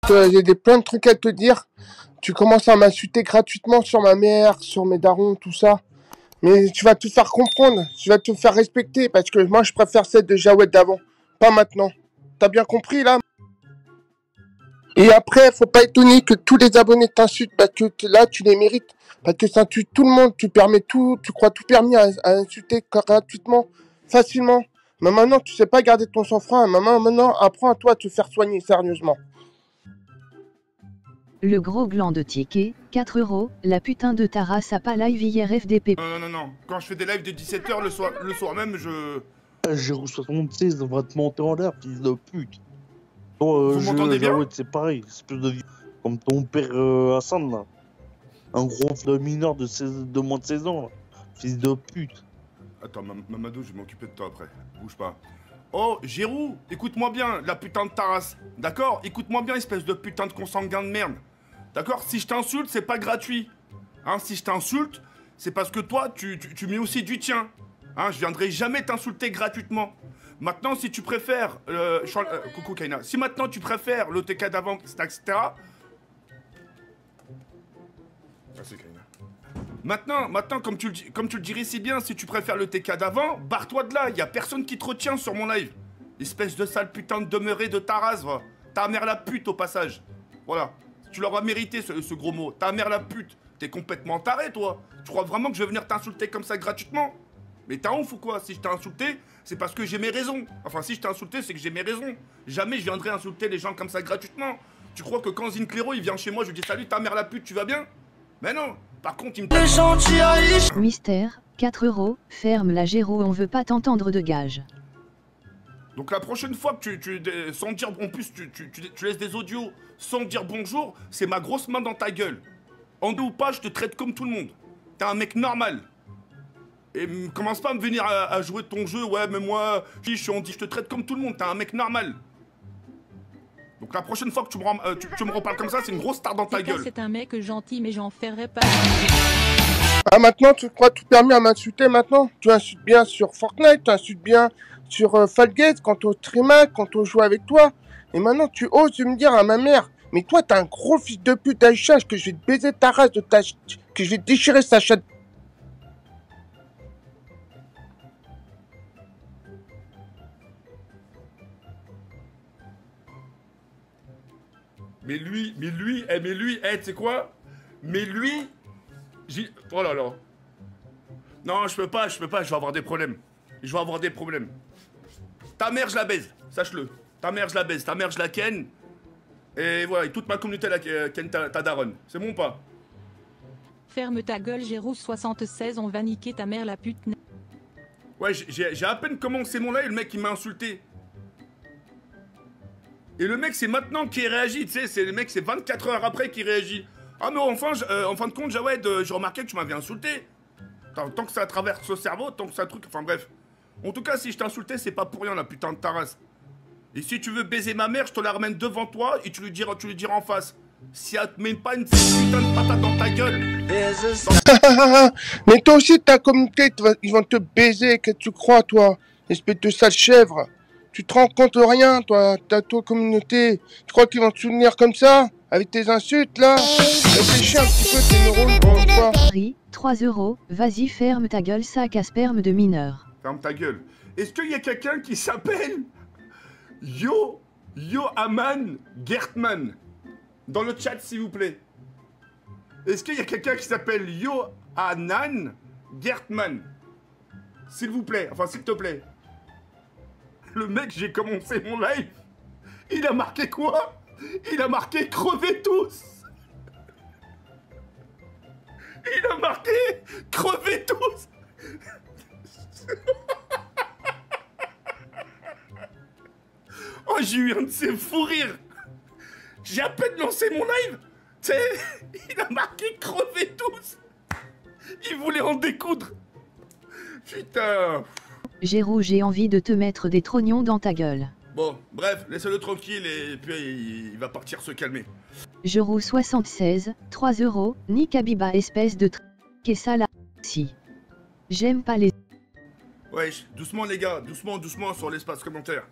j'ai plein de trucs à te dire. Tu commences à m'insulter gratuitement sur ma mère, sur mes darons, tout ça. Mais tu vas te faire comprendre, tu vas te faire respecter, parce que moi je préfère celle de Jawed d'avant, pas maintenant. T'as bien compris là? Et après, faut pas étonner que tous les abonnés t'insultent, parce que là tu les mérites. Parce que ça tue tout le monde, tu permets tout, tu crois tout permis à insulter gratuitement, facilement. Mais maintenant tu sais pas garder ton sang-froid, maintenant apprends à toi à te faire soigner sérieusement. Le gros gland de ticket, 4 €, la putain de ta race a pas live hier FDP. Non. Quand je fais des lives de 17 h le soir même, je... J'ai 76, on va te monter en l'air, fils de pute. Vous m'entendez bien? C'est pareil, espèce de... Comme ton père Hassan, là. Un gros de mineur de moins de 16 ans, là. Fils de pute. Attends, Mamadou, je vais m'occuper de toi après. Bouge pas. Oh, Giroud, écoute-moi bien, la putain de ta race. D'accord? Écoute-moi bien, espèce de putain de consanguin de merde. D'accord? Si je t'insulte, c'est pas gratuit. Hein, si je t'insulte, c'est parce que toi, tu mets aussi du tien. Hein, je viendrai jamais t'insulter gratuitement. Maintenant, si tu préfères... coucou, Kaina. Si maintenant, tu préfères le TK d'avant, etc. Merci, Kaina. Maintenant, comme tu le dirais si bien, si tu préfères le TK d'avant, barre-toi de là. Y a personne qui te retient sur mon live. Espèce de sale putain de demeuré de ta race, va. Ta mère la pute, au passage. Voilà. Tu l'auras mérité, ce gros mot. Ta mère la pute. T'es complètement taré, toi. Tu crois vraiment que je vais venir t'insulter comme ça gratuitement? Mais t'as honte ou quoi? Si je t'ai insulté, c'est parce que j'ai mes raisons. Enfin, si je t'ai insulté, c'est que j'ai mes raisons. Jamais je viendrai insulter les gens comme ça gratuitement. Tu crois que quand Zinclero, il vient chez moi, je lui dis salut ta mère la pute, tu vas bien? Mais non. Par contre, il me... Mystère, 4 €, ferme la Géro, on veut pas t'entendre de gage. Donc la prochaine fois que sans dire... En plus, tu laisses des audios sans dire bonjour, c'est ma grosse main dans ta gueule. En deux ou pas, je te traite comme tout le monde. T'es un mec normal. Et commence pas à me venir à jouer ton jeu, ouais, mais moi, je te traite comme tout le monde, t'es un mec normal. Donc la prochaine fois que tu me reparles comme ça, c'est une grosse star dans ta gueule. C'est un mec gentil, mais j'en ferai pas. Ah, maintenant tu crois tout permis à m'insulter maintenant? Tu insultes bien sur Fortnite, tu insultes bien sur Fall Guys, quand on trimac, quand on joue avec toi. Et maintenant tu oses me dire à ma mère, mais toi t'es un gros fils de pute Aïcha, que je vais te baiser ta race, que je vais te déchirer sa chatte. Mais lui, tu sais quoi? Mais lui, oh là là. Non, je peux pas, je vais avoir des problèmes. Je vais avoir des problèmes. Ta mère, je la baise, sache-le. Ta mère, je la baise, ta mère, je la ken. Et voilà, et toute ma communauté la ken ta daronne. C'est bon ou pas? Ferme ta gueule, Géro 76, on va niquer ta mère la pute. Ouais, j'ai à peine commencé mon live, le mec il m'a insulté. Et le mec, c'est maintenant qu'il réagit, tu sais, c'est le mec, c'est 24 heures après qu'il réagit. Ah mais enfin, en fin de compte, Jawed, j'ai remarqué que tu m'avais insulté. Tant que ça traverse le cerveau, tant que ça truc, enfin bref. En tout cas, si je t'ai insulté, c'est pas pour rien, la putain de ta race. Et si tu veux baiser ma mère, je te la ramène devant toi et tu lui diras en face. Si elle te met pas une putain de patate dans ta gueule. Mais toi aussi, ta communauté, ils vont te baiser, que tu crois, toi, espèce de sale chèvre. Tu te rends compte de rien, toi, ta communauté. Tu crois qu'ils vont te soutenir comme ça? Avec tes insultes, là? Réfléchis un petit peu tes neurones pour une fois. 3 €, vas-y ferme ta gueule, sac à sperme de mineur. Ferme ta gueule. Est-ce qu'il y a quelqu'un qui s'appelle Aman Gertman? Dans le chat, s'il vous plaît. Est-ce qu'il y a quelqu'un qui s'appelle Anan Gertman? S'il vous plaît, enfin s'il te plaît. Le mec, j'ai commencé mon live, il a marqué quoi? Il a marqué crevez tous. Il a marqué crevez tous. Oh, j'ai eu un de ces fous rires. J'ai à peine lancé mon live. Tu sais, il a marqué crevez tous. Il voulait en découdre. Putain. Géro, j'ai envie de te mettre des trognons dans ta gueule. Bon, bref, laissez-le tranquille et puis il va partir se calmer. Géro 76, 3 €, nique Abiba, espèce de et ça là. Si. J'aime pas les... Wesh, doucement les gars, doucement sur l'espace commentaire.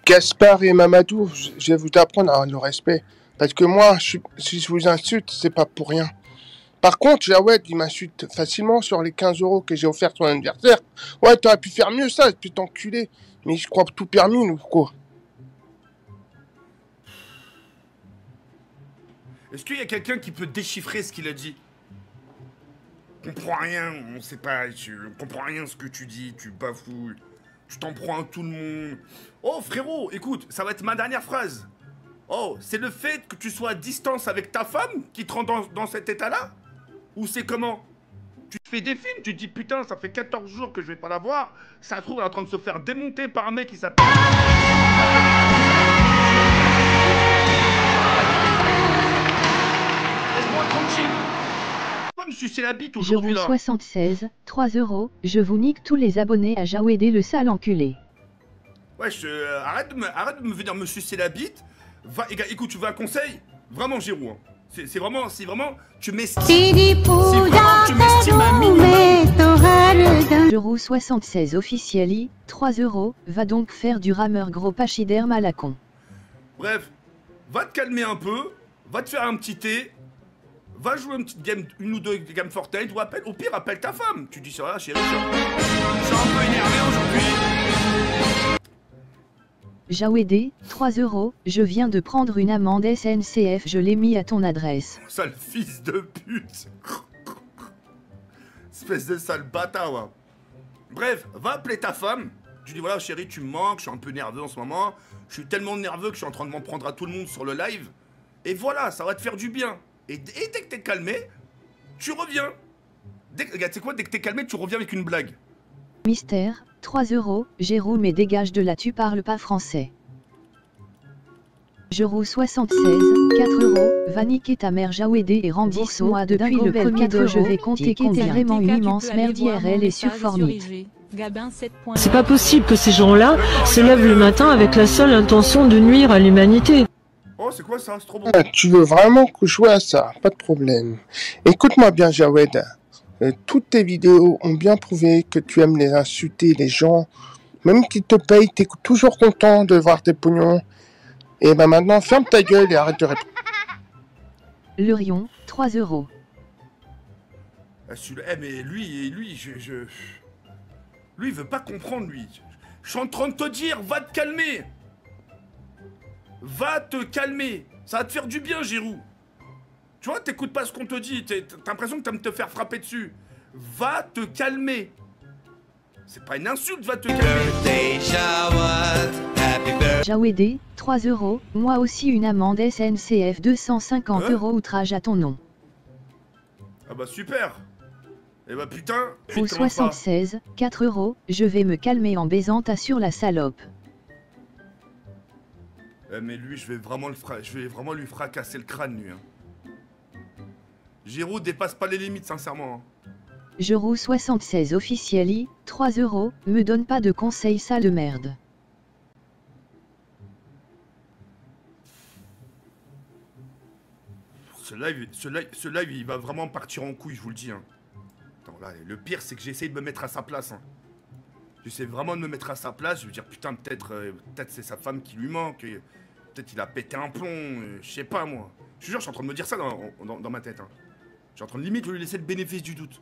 Gaspard et Mamadou, je vais vous apprendre le respect. Parce que moi, si je vous insulte, c'est pas pour rien. Par contre, Jawed, il m'insulte facilement sur les 15 € que j'ai offert son anniversaire. Ouais, t'aurais pu faire mieux ça, putain enculé. Mais je crois tout permis, nous, quoi. Est-ce qu'il y a quelqu'un qui peut déchiffrer ce qu'il a dit? On comprend rien, on sait pas, on comprend rien ce que tu dis, tu bafouilles, tu t'en prends à tout le monde. Oh frérot, écoute, ça va être ma dernière phrase. Oh, c'est le fait que tu sois à distance avec ta femme qui te rend dans cet état-là? Ou c'est comment? Tu te fais des films, tu te dis putain, ça fait 14 jours que je vais pas la voir, ça se trouve elle est en train de se faire démonter par un mec qui s'appelle... Laisse-moi tranquille. Pas me sucer la bite aujourd'hui là. 76, 3 €, je vous nique tous les abonnés à Jawed le sale enculé. Ouais, arrête de me venir me sucer la bite. Va, écoute, tu veux un conseil? Vraiment, Giroud. Hein. C'est vraiment, tu m'estimes. Si vraiment tu m'estimes un minimum. Euro 76 officially, 3 €, va donc faire du rameur gros pachyderme à la con. Bref, va te calmer un peu, va te faire un petit thé, va jouer une petite game, une ou deux games Fortnite, ou au pire, appelle ta femme. Tu dis ça, là, chérie, je suis un peu énervé aujourd'hui. Jawed, 3 €, je viens de prendre une amende SNCF, je l'ai mis à ton adresse. Sale fils de pute. Espèce de sale bâtard, ouais. Bref, va appeler ta femme. Tu dis voilà chérie, tu me manques, je suis un peu nerveux en ce moment. Je suis tellement nerveux que je suis en train de m'en prendre à tout le monde sur le live. Et voilà, ça va te faire du bien. Et dès que t'es calmé, tu reviens. Regarde, c'est quoi, dès que t'es calmé, tu reviens avec une blague. Mystère, 3 €, Jérôme mais dégage de là, tu parles pas français. Euro 76, 4 €, va niquer ta mère Jawed et rembourse-moi depuis le premier de je vais compter qui était vraiment une immense merde IRL et sur Fortnite. C'est pas possible que ces gens-là se lèvent le matin avec la seule intention de nuire à l'humanité. Oh, c'est quoi ça? C'est trop bon. Ah, tu veux vraiment jouer à ça? Pas de problème. Écoute-moi bien, Jawed. Toutes tes vidéos ont bien prouvé que tu aimes les insulter, les gens. Même qu'ils te payent, t'es toujours content de voir tes pognons. Et ben maintenant, ferme ta gueule et arrête de répondre. Lurion, 3 €. Mais lui, lui, il veut pas comprendre, lui. Je suis en train de te dire, va te calmer. Va te calmer. Ça va te faire du bien, Giroud. Tu vois, t'écoutes pas ce qu'on te dit. T'as l'impression que t'aimes te faire frapper dessus. Va te calmer. C'est pas une insulte, va te calmer. Jawed, 3 €, moi aussi une amende SNCF 250 € outrage à ton nom. Ah bah super. Eh bah putain. Au 76, 4 €, je vais me calmer en baisant ta sur la salope. Mais lui, je vais vraiment lui fracasser le crâne, lui. Hein. Giroud dépasse pas les limites, sincèrement. Hein. Euro 76 officially, 3 €, me donne pas de conseils sale de merde. Ce live, il va vraiment partir en couille, je vous le dis. Hein. Attends, là, le pire, c'est que j'essaye de me mettre à sa place. Hein. J'essaie vraiment de me mettre à sa place. Je veux dire, putain, peut-être c'est sa femme qui lui manque. Peut-être il a pété un plomb. Je sais pas, moi. Je te jure, je suis en train de me dire ça dans ma tête. Hein. Je suis en train de limite lui laisser le bénéfice du doute.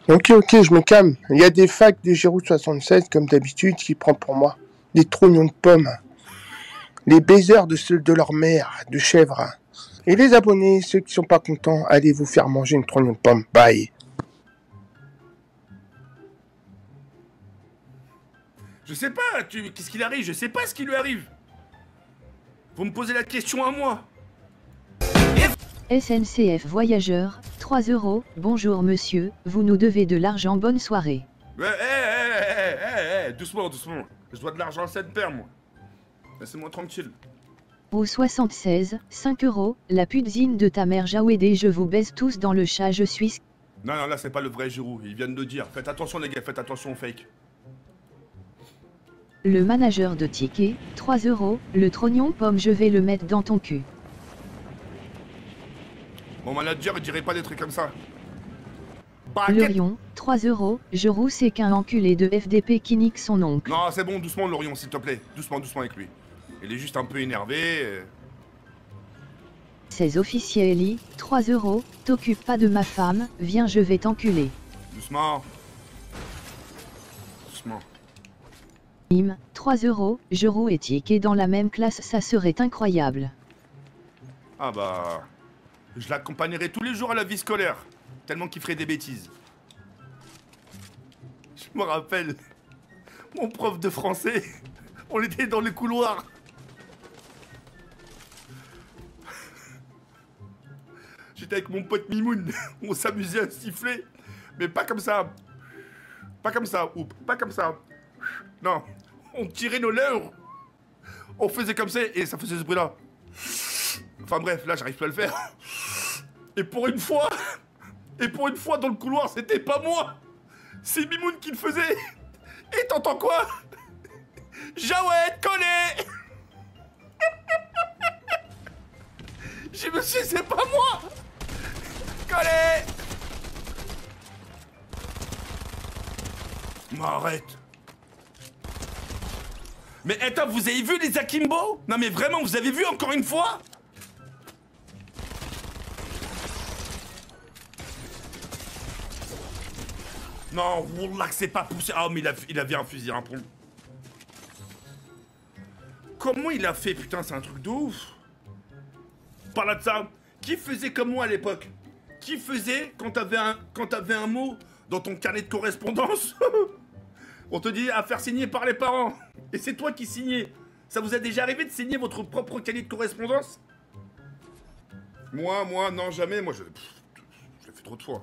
Ok, je me calme. Il y a des facs de Giroud 76, comme d'habitude, qui prennent pour moi des trognons de pommes. Les baiseurs de leur mère, de chèvre. Et les abonnés, ceux qui sont pas contents, allez vous faire manger une trognon de pommes. Bye. Je sais pas, qu'est-ce qu'il arrive? Je sais pas ce qui lui arrive. Vous me posez la question à moi. SNCF Voyageur, 3 €, bonjour monsieur, vous nous devez de l'argent, bonne soirée. Doucement. Je dois de l'argent à cette paire, moi. Laissez-moi tranquille. Au 76, 5 €, la putezine de ta mère Jawed, je vous baise tous dans le chat, je suis... Non, là, c'est pas le vrai Giroud, ils viennent de dire. Faites attention, les gars, faites attention aux fake. Le manager de ticket, 3 €, le trognon pomme, je vais le mettre dans ton cul. Mon manager, il dirait pas des trucs comme ça. Lurion, 3 €, je roux, c'est qu'un enculé de FDP qui nique son oncle. Non, c'est bon, doucement, Lurion, s'il te plaît. Doucement avec lui. Il est juste un peu énervé. C'est officiel, 3 €, t'occupe pas de ma femme, viens je vais t'enculer. Doucement. Doucement. 3 €, Jero et Tieke dans la même classe, ça serait incroyable. Ah bah... Je l'accompagnerai tous les jours à la vie scolaire. Tellement qu'il ferait des bêtises. Je me rappelle... Mon prof de français... On était dans les couloirs. J'étais avec mon pote Mimoun. On s'amusait à siffler. Mais pas comme ça. Pas comme ça. Ou pas comme ça. Non. On tirait nos lèvres. On faisait comme ça et ça faisait ce bruit-là. Enfin bref, là j'arrive plus à le faire. Et pour une fois dans le couloir, c'était pas moi. C'est Mimoun qui le faisait. Et t'entends quoi? Jawed, collé. Je me suis dit, c'est pas moi. Collé. M'arrête. Mais attends, vous avez vu les Akimbo? Non mais vraiment, vous avez vu encore une fois? Non, wallah que c'est pas poussé. Ah mais il avait un fusil à pompe. Comment il a fait? Putain, c'est un truc de ouf. Parle de ça. Qui faisait comme moi à l'époque? Qui faisait quand t'avais un mot dans ton carnet de correspondance? On te dit à faire signer par les parents. Et c'est toi qui signais. Ça vous est déjà arrivé de signer votre propre carnet de correspondance? Moi, non, jamais. Moi, je l'ai fait trop de fois.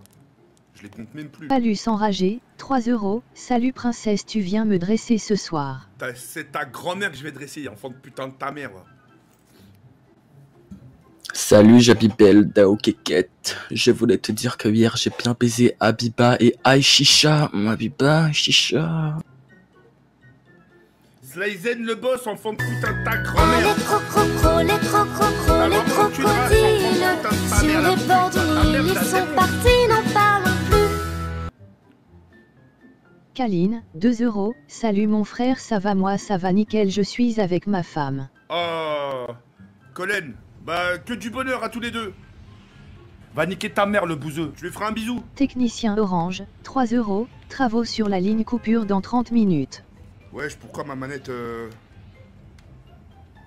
Je les compte même plus. Palus enragé, 3 €, salut princesse, tu viens me dresser ce soir. C'est ta grand-mère que je vais dresser, enfant de putain de ta mère. Salut Jabibel Dao Keket. Je voulais te dire que hier j'ai bien baisé Habiba et Aïchicha. Habiba, Aïchicha. Slyzen le boss, enfant de putain de ta grand-mère. Les crocodiles sur les bords du Nil, ils sont partis, n'en parlons plus. Kaline, 2 €, salut mon frère, ça va moi, ça va nickel, je suis avec ma femme. Oh, Colin, bah que du bonheur à tous les deux. Va niquer ta mère le bouseux, je lui ferai un bisou. Technicien Orange, 3 €, travaux sur la ligne, coupure dans 30 minutes. Wesh, pourquoi ma manette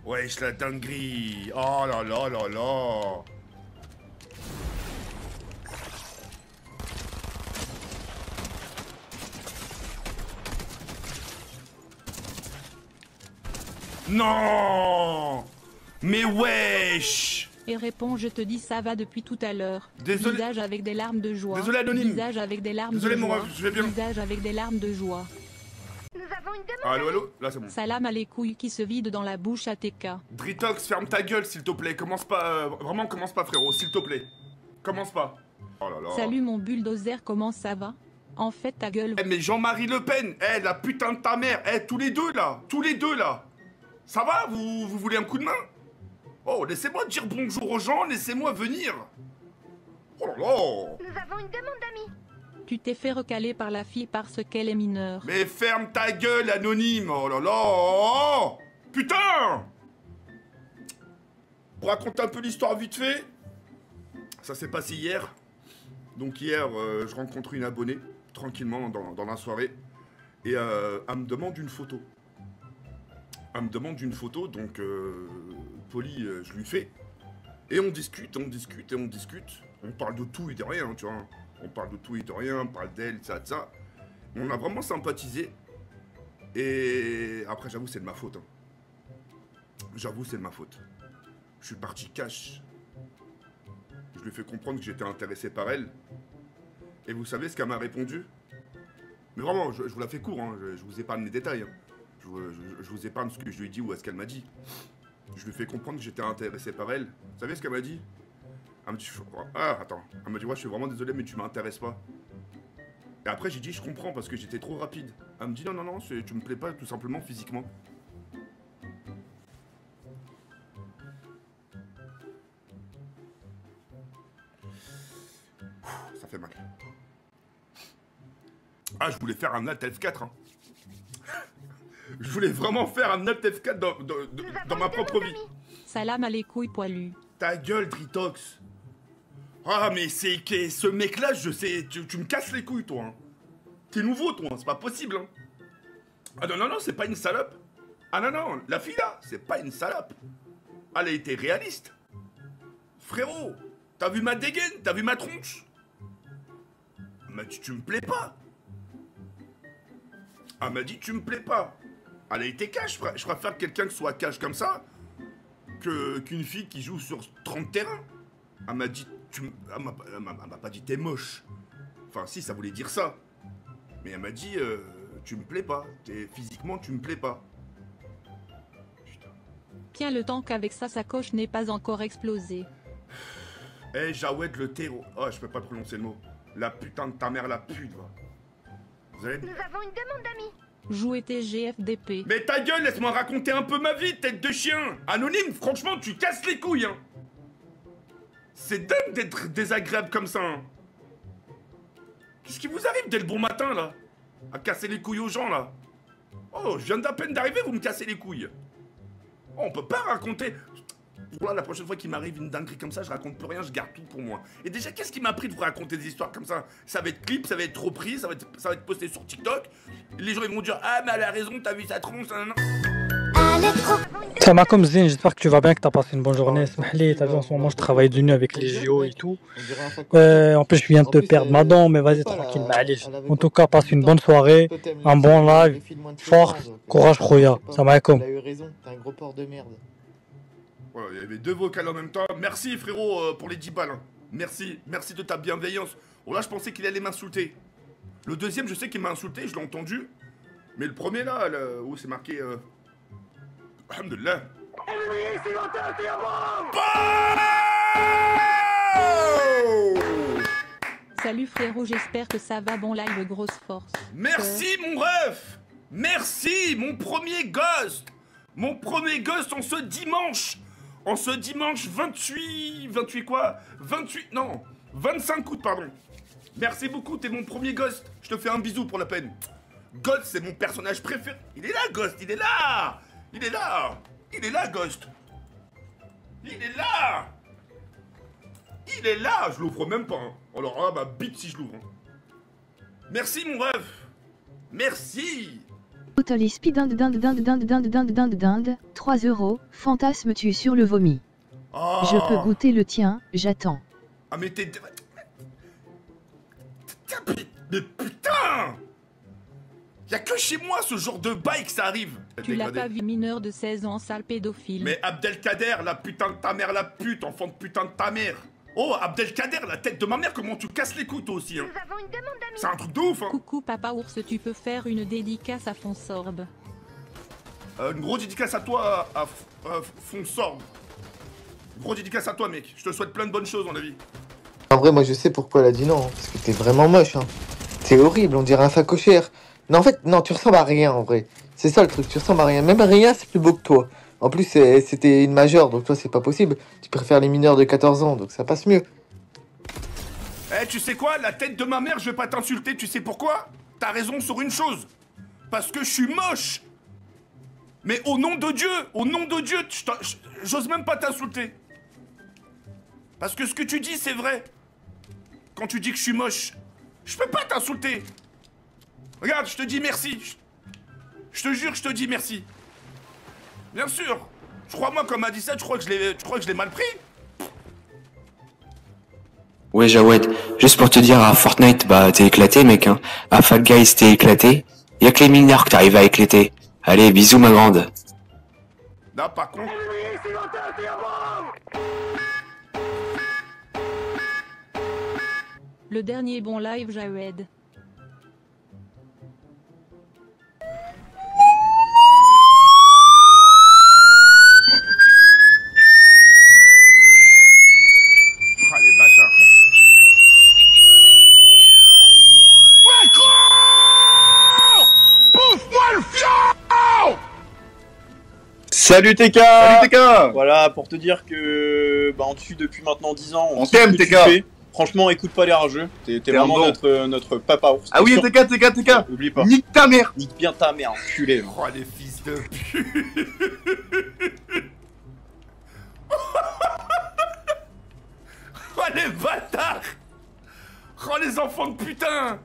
Wesh, la dinguerie. Oh là là là là. Non. Mais wesh. Et répond, je te dis ça va depuis tout à l'heure. Désolé. Visage avec des larmes de joie. Désolé, anonyme. Visage avec des larmes Désolé, de mon joie. ref, je vais bien. Visage avec des larmes de joie. Nous avons une demande. Allô, allô. Là, c'est bon. Salam à les couilles qui se vident dans la bouche à TK. Dritox, ferme ta gueule, s'il te plaît. Commence pas. Vraiment, commence pas, frérot, s'il te plaît. Commence pas. Oh là là. Salut mon bulldozer, comment ça va? En fait ta gueule. Eh, mais Jean-Marie Le Pen, la putain de ta mère, tous les deux là, ça va, vous voulez un coup de main? Oh, laissez-moi dire bonjour aux gens, laissez-moi venir. Oh là là. Nous avons une demande d'amis. Tu t'es fait recaler par la fille parce qu'elle est mineure. Mais ferme ta gueule, anonyme. Oh là là. Oh, putain. Pour raconter un peu l'histoire vite fait, ça s'est passé hier. Donc hier, je rencontre une abonnée, tranquillement, dans la soirée. Et elle me demande une photo. Donc poli, je lui fais. Et on discute. On parle de tout et de rien, tu vois. On parle de tout et de rien, on parle d'elle, ça. On a vraiment sympathisé. Et après, j'avoue, c'est de ma faute. J'avoue, c'est de ma faute. Je suis parti cash. Je lui ai fait comprendre que j'étais intéressé par elle. Et vous savez ce qu'elle m'a répondu? Mais vraiment, je vous la fais court, hein. Je vous épargne les détails. Hein. Je vous épargne ce que je lui ai dit ou ce qu'elle m'a dit. Je lui ai fait comprendre que j'étais intéressé par elle. Vous savez ce qu'elle m'a dit? Elle m'a dit... Ah, attends. Elle m'a dit, ouais, je suis vraiment désolé, mais tu m'intéresses pas. Et après, j'ai dit, je comprends, parce que j'étais trop rapide. Elle me dit, non, tu me plais pas, tout simplement, physiquement. Ça fait mal. Ah, je voulais faire un Alt F4, hein. Je voulais vraiment faire un Alt F4 dans ma propre vie. Salam à les couilles poilues. Ta gueule, Dritox. Ah, mais c'est que ce mec-là, je sais, tu me casses les couilles, toi. Hein. T'es nouveau, toi, hein, c'est pas possible. Hein. Ah non, non, non, c'est pas une salope. Ah non, non, la fille là, c'est pas une salope. Elle a été réaliste. Frérot, t'as vu ma dégaine, t'as vu ma tronche? Elle m'a dit, tu me plais pas. Elle m'a dit, tu me plais pas. Elle a été cash, je préfère quelqu'un qui soit cash comme ça qu'une fille qui joue sur 30 terrains. Elle m'a dit, elle m'a pas dit t'es moche. Enfin si, ça voulait dire ça. Mais elle m'a dit, tu me plais pas. Physiquement, tu me plais pas. Putain. Tiens le temps qu'avec sa sacoche n'est pas encore explosé. Eh, Jawed le terreau. Oh, je peux pas prononcer le mot. La putain de ta mère, la pute, va. Vous allez... Nous avons une demande d'amis. Jouer TGFDP. Mais ta gueule, laisse-moi raconter un peu ma vie, tête de chien. Anonyme, franchement, tu casses les couilles, hein. C'est dingue d'être désagréable comme ça, hein. Qu'est-ce qui vous arrive dès le bon matin, là? À casser les couilles aux gens, là? Oh, je viens d'à peine d'arriver, vous me cassez les couilles. Oh, on peut pas raconter... Voilà, la prochaine fois qu'il m'arrive une dinguerie comme ça, je raconte plus rien, je garde tout pour moi. Et déjà, qu'est-ce qui m'a pris de vous raconter des histoires comme ça? Ça va être clip, ça va être trop pris, ça va être posté sur TikTok. Les gens ils vont dire, ah mais elle a raison, t'as vu sa tronche, nan. Salam alaikum Zine, j'espère que tu vas bien, que tu as passé une bonne journée. Smahli, t'as vu en ce moment je travaille de nuit avec les JO et tout. En plus je viens de te perdre ma dent, mais vas-y tranquille, Ma'alish. En tout cas, passe une bonne soirée, un bon live, force, courage Khoya. Salam alaikum. T'as eu raison, t'es un gros porc de merde. Voilà, il y avait deux vocales en même temps. Merci frérot pour les 10 balles. Hein. Merci, merci de ta bienveillance. Oh là, je pensais qu'il allait m'insulter. Le deuxième, je sais qu'il m'a insulté, je l'ai entendu. Mais le premier là, où c'est marqué... Alhamdoulilah. Salut frérot, j'espère que ça va, bon live, grosse force. Merci mon ref. Merci, mon premier ghost. Mon premier ghost en ce dimanche. En ce dimanche 28 quoi 28, non, 25 août, pardon. Merci beaucoup, t'es mon premier ghost. Je te fais un bisou pour la peine. Ghost, c'est mon personnage préféré. Il est là, Ghost, il est là. Il est là. Il est là, Ghost. Il est là. Il est là. Je l'ouvre même pas. Hein. Alors là, ma bite si je l'ouvre. Hein. Merci, mon ref. Merci. Totally speed dinde, 3 €, fantasme tue sur le vomi. Oh. Je peux goûter le tien, j'attends. Ah mais t'es... Mais putain! Y'a que chez moi ce genre de bail que ça arrive. Tu l'as pas vu, mineur de 16 ans, sale pédophile. Mais Abdelkader, la putain de ta mère, la pute, enfant de putain de ta mère. Oh, Abdelkader, la tête de ma mère, comment tu casses les couteaux aussi, hein. Nous avons une demande d'amis. C'est un truc de ouf, hein. Coucou papa ours, tu peux faire une dédicace à Fonsorbe. Une grosse dédicace à toi, à Fonsorbe. Une grosse dédicace à toi, mec. Je te souhaite plein de bonnes choses dans la vie. En vrai, moi je sais pourquoi elle a dit non, hein, parce que t'es vraiment moche, hein. T'es horrible, on dirait un sacochère. Non, en fait, non, tu ressembles à rien en vrai. C'est ça le truc, tu ressembles à rien. Même rien, c'est plus beau que toi. En plus, c'était une majeure, donc toi, c'est pas possible. Tu préfères les mineurs de 14 ans, donc ça passe mieux. Eh, tu sais quoi? La tête de ma mère, je vais pas t'insulter, tu sais pourquoi? T'as raison sur une chose. Parce que je suis moche. Mais au nom de Dieu, j'ose même pas t'insulter. Parce que ce que tu dis, c'est vrai. Quand tu dis que je suis moche, je peux pas t'insulter. Regarde, je te dis merci. Je te jure, je te dis merci. Bien sûr. Je crois, moi, comme a dit ça, tu crois que je l'ai mal pris? Ouais, Jawed, juste pour te dire, à Fortnite, bah, t'es éclaté, mec, hein. À Fall Guys, t'es éclaté. Y'a que les mineurs que t'arrives à éclater. Allez, bisous, ma grande. Là, par contre... Le dernier bon live, Jawed. Ah, les bâtards. Salut TK! Salut TK! Voilà, pour te dire que bah, on te suit depuis maintenant 10 ans. On t'aime TK! Franchement, écoute pas les rageux. T'es vraiment notre papa ours. Ah oui, TK! Oublie pas. Nique ta mère! Nique bien ta mère, enculé. Oh, les fils de pute! Oh les bâtards! Oh les enfants de putain!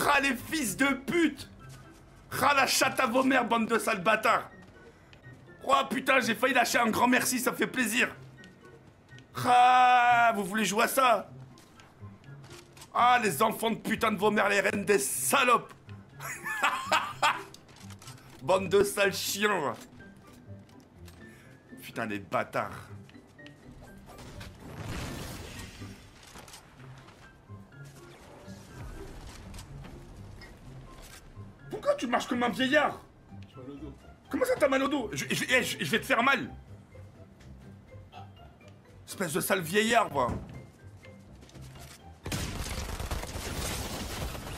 Ah les fils de pute! Ah la chatte à vos mères, bande de sales bâtards! Oh putain, j'ai failli lâcher un grand merci, ça fait plaisir! Ah, vous voulez jouer à ça? Ah les enfants de putain de vos mères, les reines des salopes! Bande de sales chiens! Putain les bâtards! Pourquoi tu marches comme un vieillard? Comment ça t'as mal au dos? Je vais te faire mal. Espèce de sale vieillard, moi.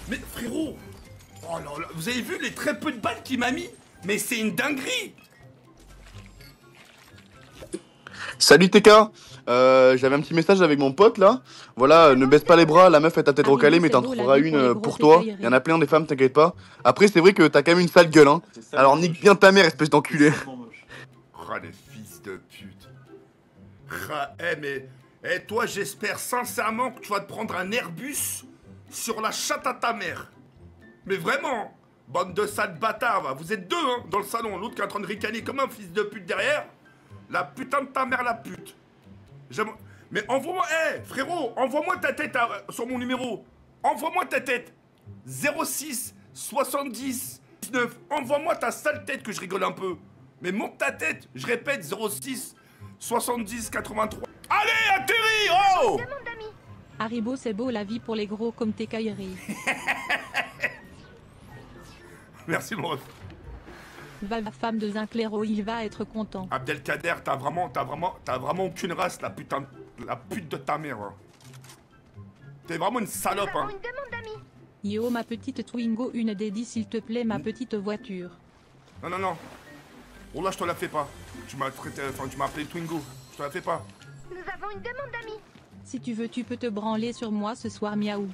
Mais frérot, oh là là, vous avez vu les très peu de balles qu'il m'a mis? Mais c'est une dinguerie. Salut TK, j'avais un petit message avec mon pote là. Voilà, ne baisse pas les bras, la meuf est ta tête recalée, mais t'en trouveras une pour toi. Il y en a plein des femmes, t'inquiète pas. Après, c'est vrai que t'as quand même une sale gueule, hein. Alors nique bien ta mère, espèce d'enculé. Ah les fils de pute. Ah, mais toi, j'espère sincèrement que tu vas te prendre un Airbus sur la chatte à ta mère. Mais vraiment, bande de sales bâtards, va. Vous êtes deux hein, dans le salon, l'autre qui est en train de ricaner comme un fils de pute derrière. La putain de ta mère, la pute. Mais envoie-moi, frérot, envoie-moi ta tête sur mon numéro. Envoie-moi ta tête. 06 70 19. Envoie-moi ta sale tête que je rigole un peu. Mais monte ta tête. Je répète, 06 70 83. Allez, atterris, oh! Haribo, c'est beau la vie pour les gros comme tes cailleries. Merci, mon ref. Va la femme de Zinclero, il va être content. Abdelkader, t'as vraiment aucune race, la pute de ta mère. Hein. T'es vraiment une salope, hein. Yo, ma petite Twingo, une des 10, s'il te plaît, ma petite voiture. Non, non, non. Oh là, je te la fais pas. Tu m'as appelé Twingo. Je te la fais pas. Nous avons une demande d'amis. Si tu veux, tu peux te branler sur moi ce soir, miaou.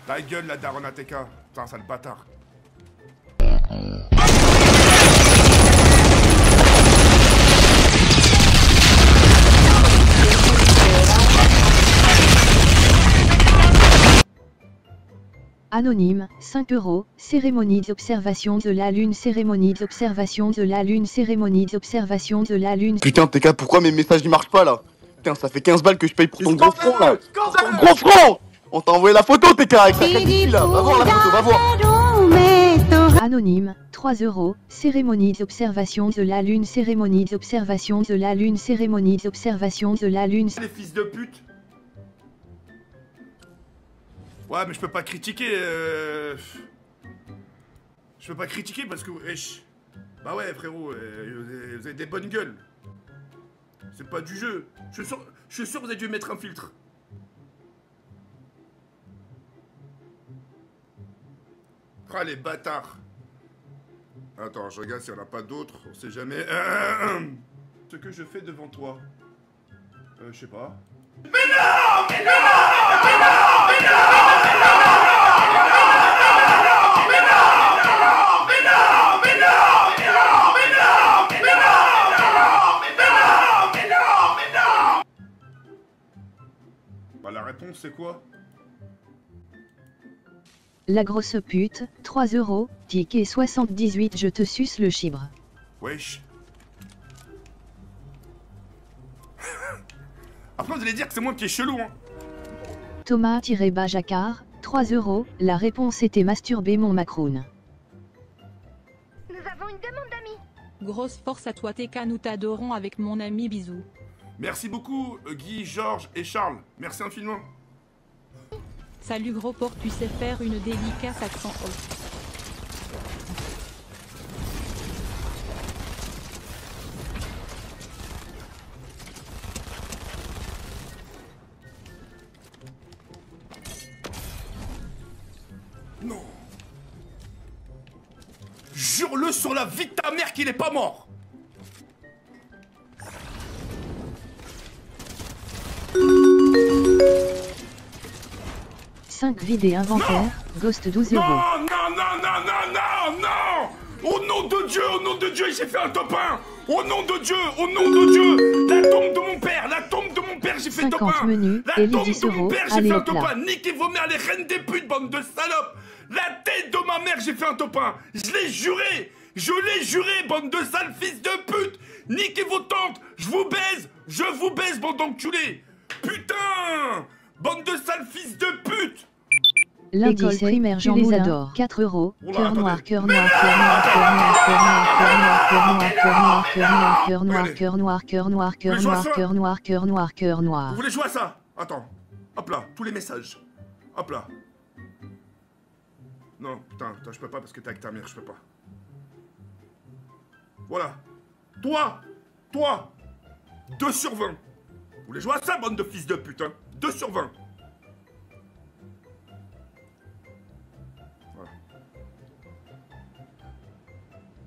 Ta gueule, la daronne ATK. Putain, sale bâtard. Anonyme, 5 €, cérémonie d'observation de la lune, cérémonie d'observation de la lune, cérémonie d'observation de la lune. Putain TK, pourquoi mes messages ils marchent pas là? Putain, ça fait 15 balles que je paye pour ton gros front là. Ton gros front! On t'a envoyé la photo TK avec la qualité là. Va voir la photo, va voir. Anonyme, 3 €, cérémonie d'observation de la lune, cérémonie d'observation de la lune, cérémonie d'observation de la lune. Les fils de pute. Ouais, mais je peux pas critiquer. Je peux pas critiquer parce que. Bah ouais, frérot, vous avez des bonnes gueules. C'est pas du jeu. Je suis sûr que vous avez dû mettre un filtre. Ah, les bâtards. Attends, je regarde s'il n'y en a pas d'autres. On sait jamais. Ce que je fais devant toi. Je sais pas. Mais non! Mais non! Mais non! Mais non! Bah la réponse c'est quoi? La grosse pute, 3 €, ticket 78, je te suce le chibre. Wesh. Après vous allez dire que c'est moi qui est chelou hein. Thomas-Bajacard, 3 €, la réponse était masturber mon Macron. Nous avons une demande d'amis. Grosse force à toi TK, nous t'adorons avec mon ami, bisous. Merci beaucoup Guy, Georges et Charles. Merci infiniment. Salut gros porc, tu sais faire une dédicace accent haut. Non. Jure-le sur la vie de ta mère qu'il est pas mort. Vidé inventaire, Ghost 12 €. Non, non, non, non, non, non, non. Au nom de Dieu, j'ai fait un top 1. Au nom de Dieu, la tombe de mon père mère, j'ai fait top 50 1. menus, La Ellie tombe 10 de mon euros, père, j'ai allez fait un hop top là. 1. Niquez vos mères, les reines des putes, bande de salopes. La tête de ma mère, j'ai fait un top 1. Je l'ai juré. Je l'ai juré, bande de sales fils de pute. Niquez vos tantes. Je vous baise, bande d'enculés. Putain. Bande de sales fils de pute. L'indice primaire Jean les adore. 4 euros. Cœur noir, cœur noir, cœur noir, cœur noir, cœur noir, cœur noir, cœur noir, cœur noir, cœur noir, cœur noir, cœur noir, cœur noir. Vous voulez jouer à ça? Attends. Hop là, tous les messages. Hop là. Non, putain, je peux pas parce que t'es avec ta mère, je peux pas. Voilà. Toi, 2 sur 20. Vous voulez jouer à ça, bande de fils de pute, hein? 2 sur 20. Voilà.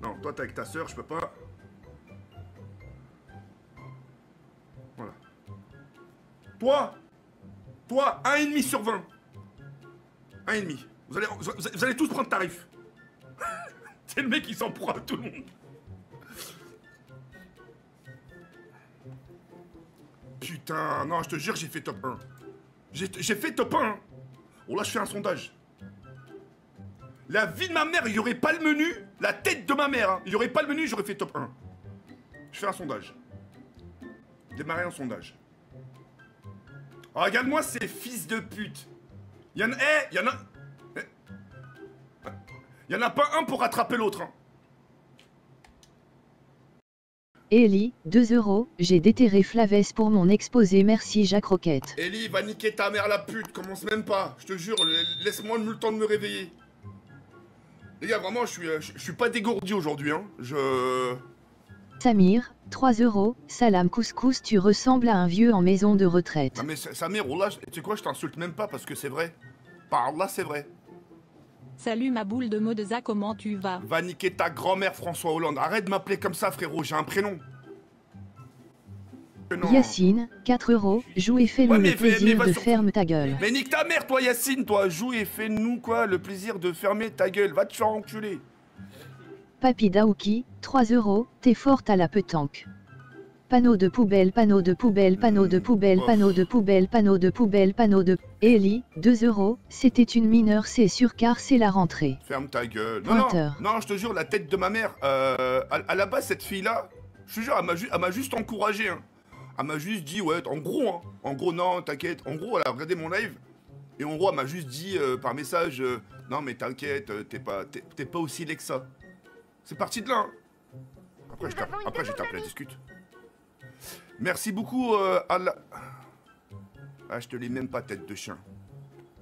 Non, toi t'es avec ta soeur, je peux pas. Voilà. Toi, 1,5 sur 20. 1,5. Vous allez tous prendre tarif. C'est le mec qui s'en prend à tout le monde. Putain, non, je te jure, j'ai fait top 1. J'ai fait top 1. Oh là, je fais un sondage. La vie de ma mère, il n'y aurait pas le menu. La tête de ma mère, hein, il n'y aurait pas le menu, j'aurais fait top 1. Je fais un sondage. Démarrer un sondage. Oh, regarde-moi ces fils de pute. Il y en a pas un pour rattraper l'autre. Hein. Ellie, 2 euros, j'ai déterré Flavès pour mon exposé, merci Jacques Roquette. Ellie, va niquer ta mère la pute, commence même pas, je te jure, laisse-moi le temps de me réveiller. Les gars, vraiment, je suis pas dégourdi aujourd'hui, hein, Samir, 3 euros, salam couscous, tu ressembles à un vieux en maison de retraite. Non mais Samir, oh là, tu sais quoi, je t'insulte même pas parce que c'est vrai. Par là, c'est vrai. Salut ma boule de Modeza, comment tu vas? Va niquer ta grand-mère François Hollande. Arrête de m'appeler comme ça, frérot, j'ai un prénom. Non. Yacine, 4 euros, joue et fais-nous le plaisir de ferme ta gueule. Mais nique ta mère, toi, Yacine, toi, joue et fais-nous, quoi, le plaisir de fermer ta gueule. Va te faire enculer. Papy Daouki, 3 euros, t'es forte à la petanque. Panneau de poubelle, panneau de poubelle, panneau de poubelle, panneau de poubelle, panneau de poubelle, panneau de... Ellie, 2 euros, c'était une mineure, c'est sûr car c'est la rentrée. Ferme ta gueule. Non, je te jure, la tête de ma mère, à la base, cette fille-là, je te jure, elle m'a juste encouragé, hein. Elle m'a juste dit, ouais, en gros, non, t'inquiète. En gros, elle a regardé mon live, et en gros, elle m'a juste dit par message, non, mais t'inquiète, t'es pas aussi laid que ça. C'est parti de là, hein. Après, je t'appelle, discute. Merci beaucoup, Allah. Ah, je te l'ai même pas, tête de chien.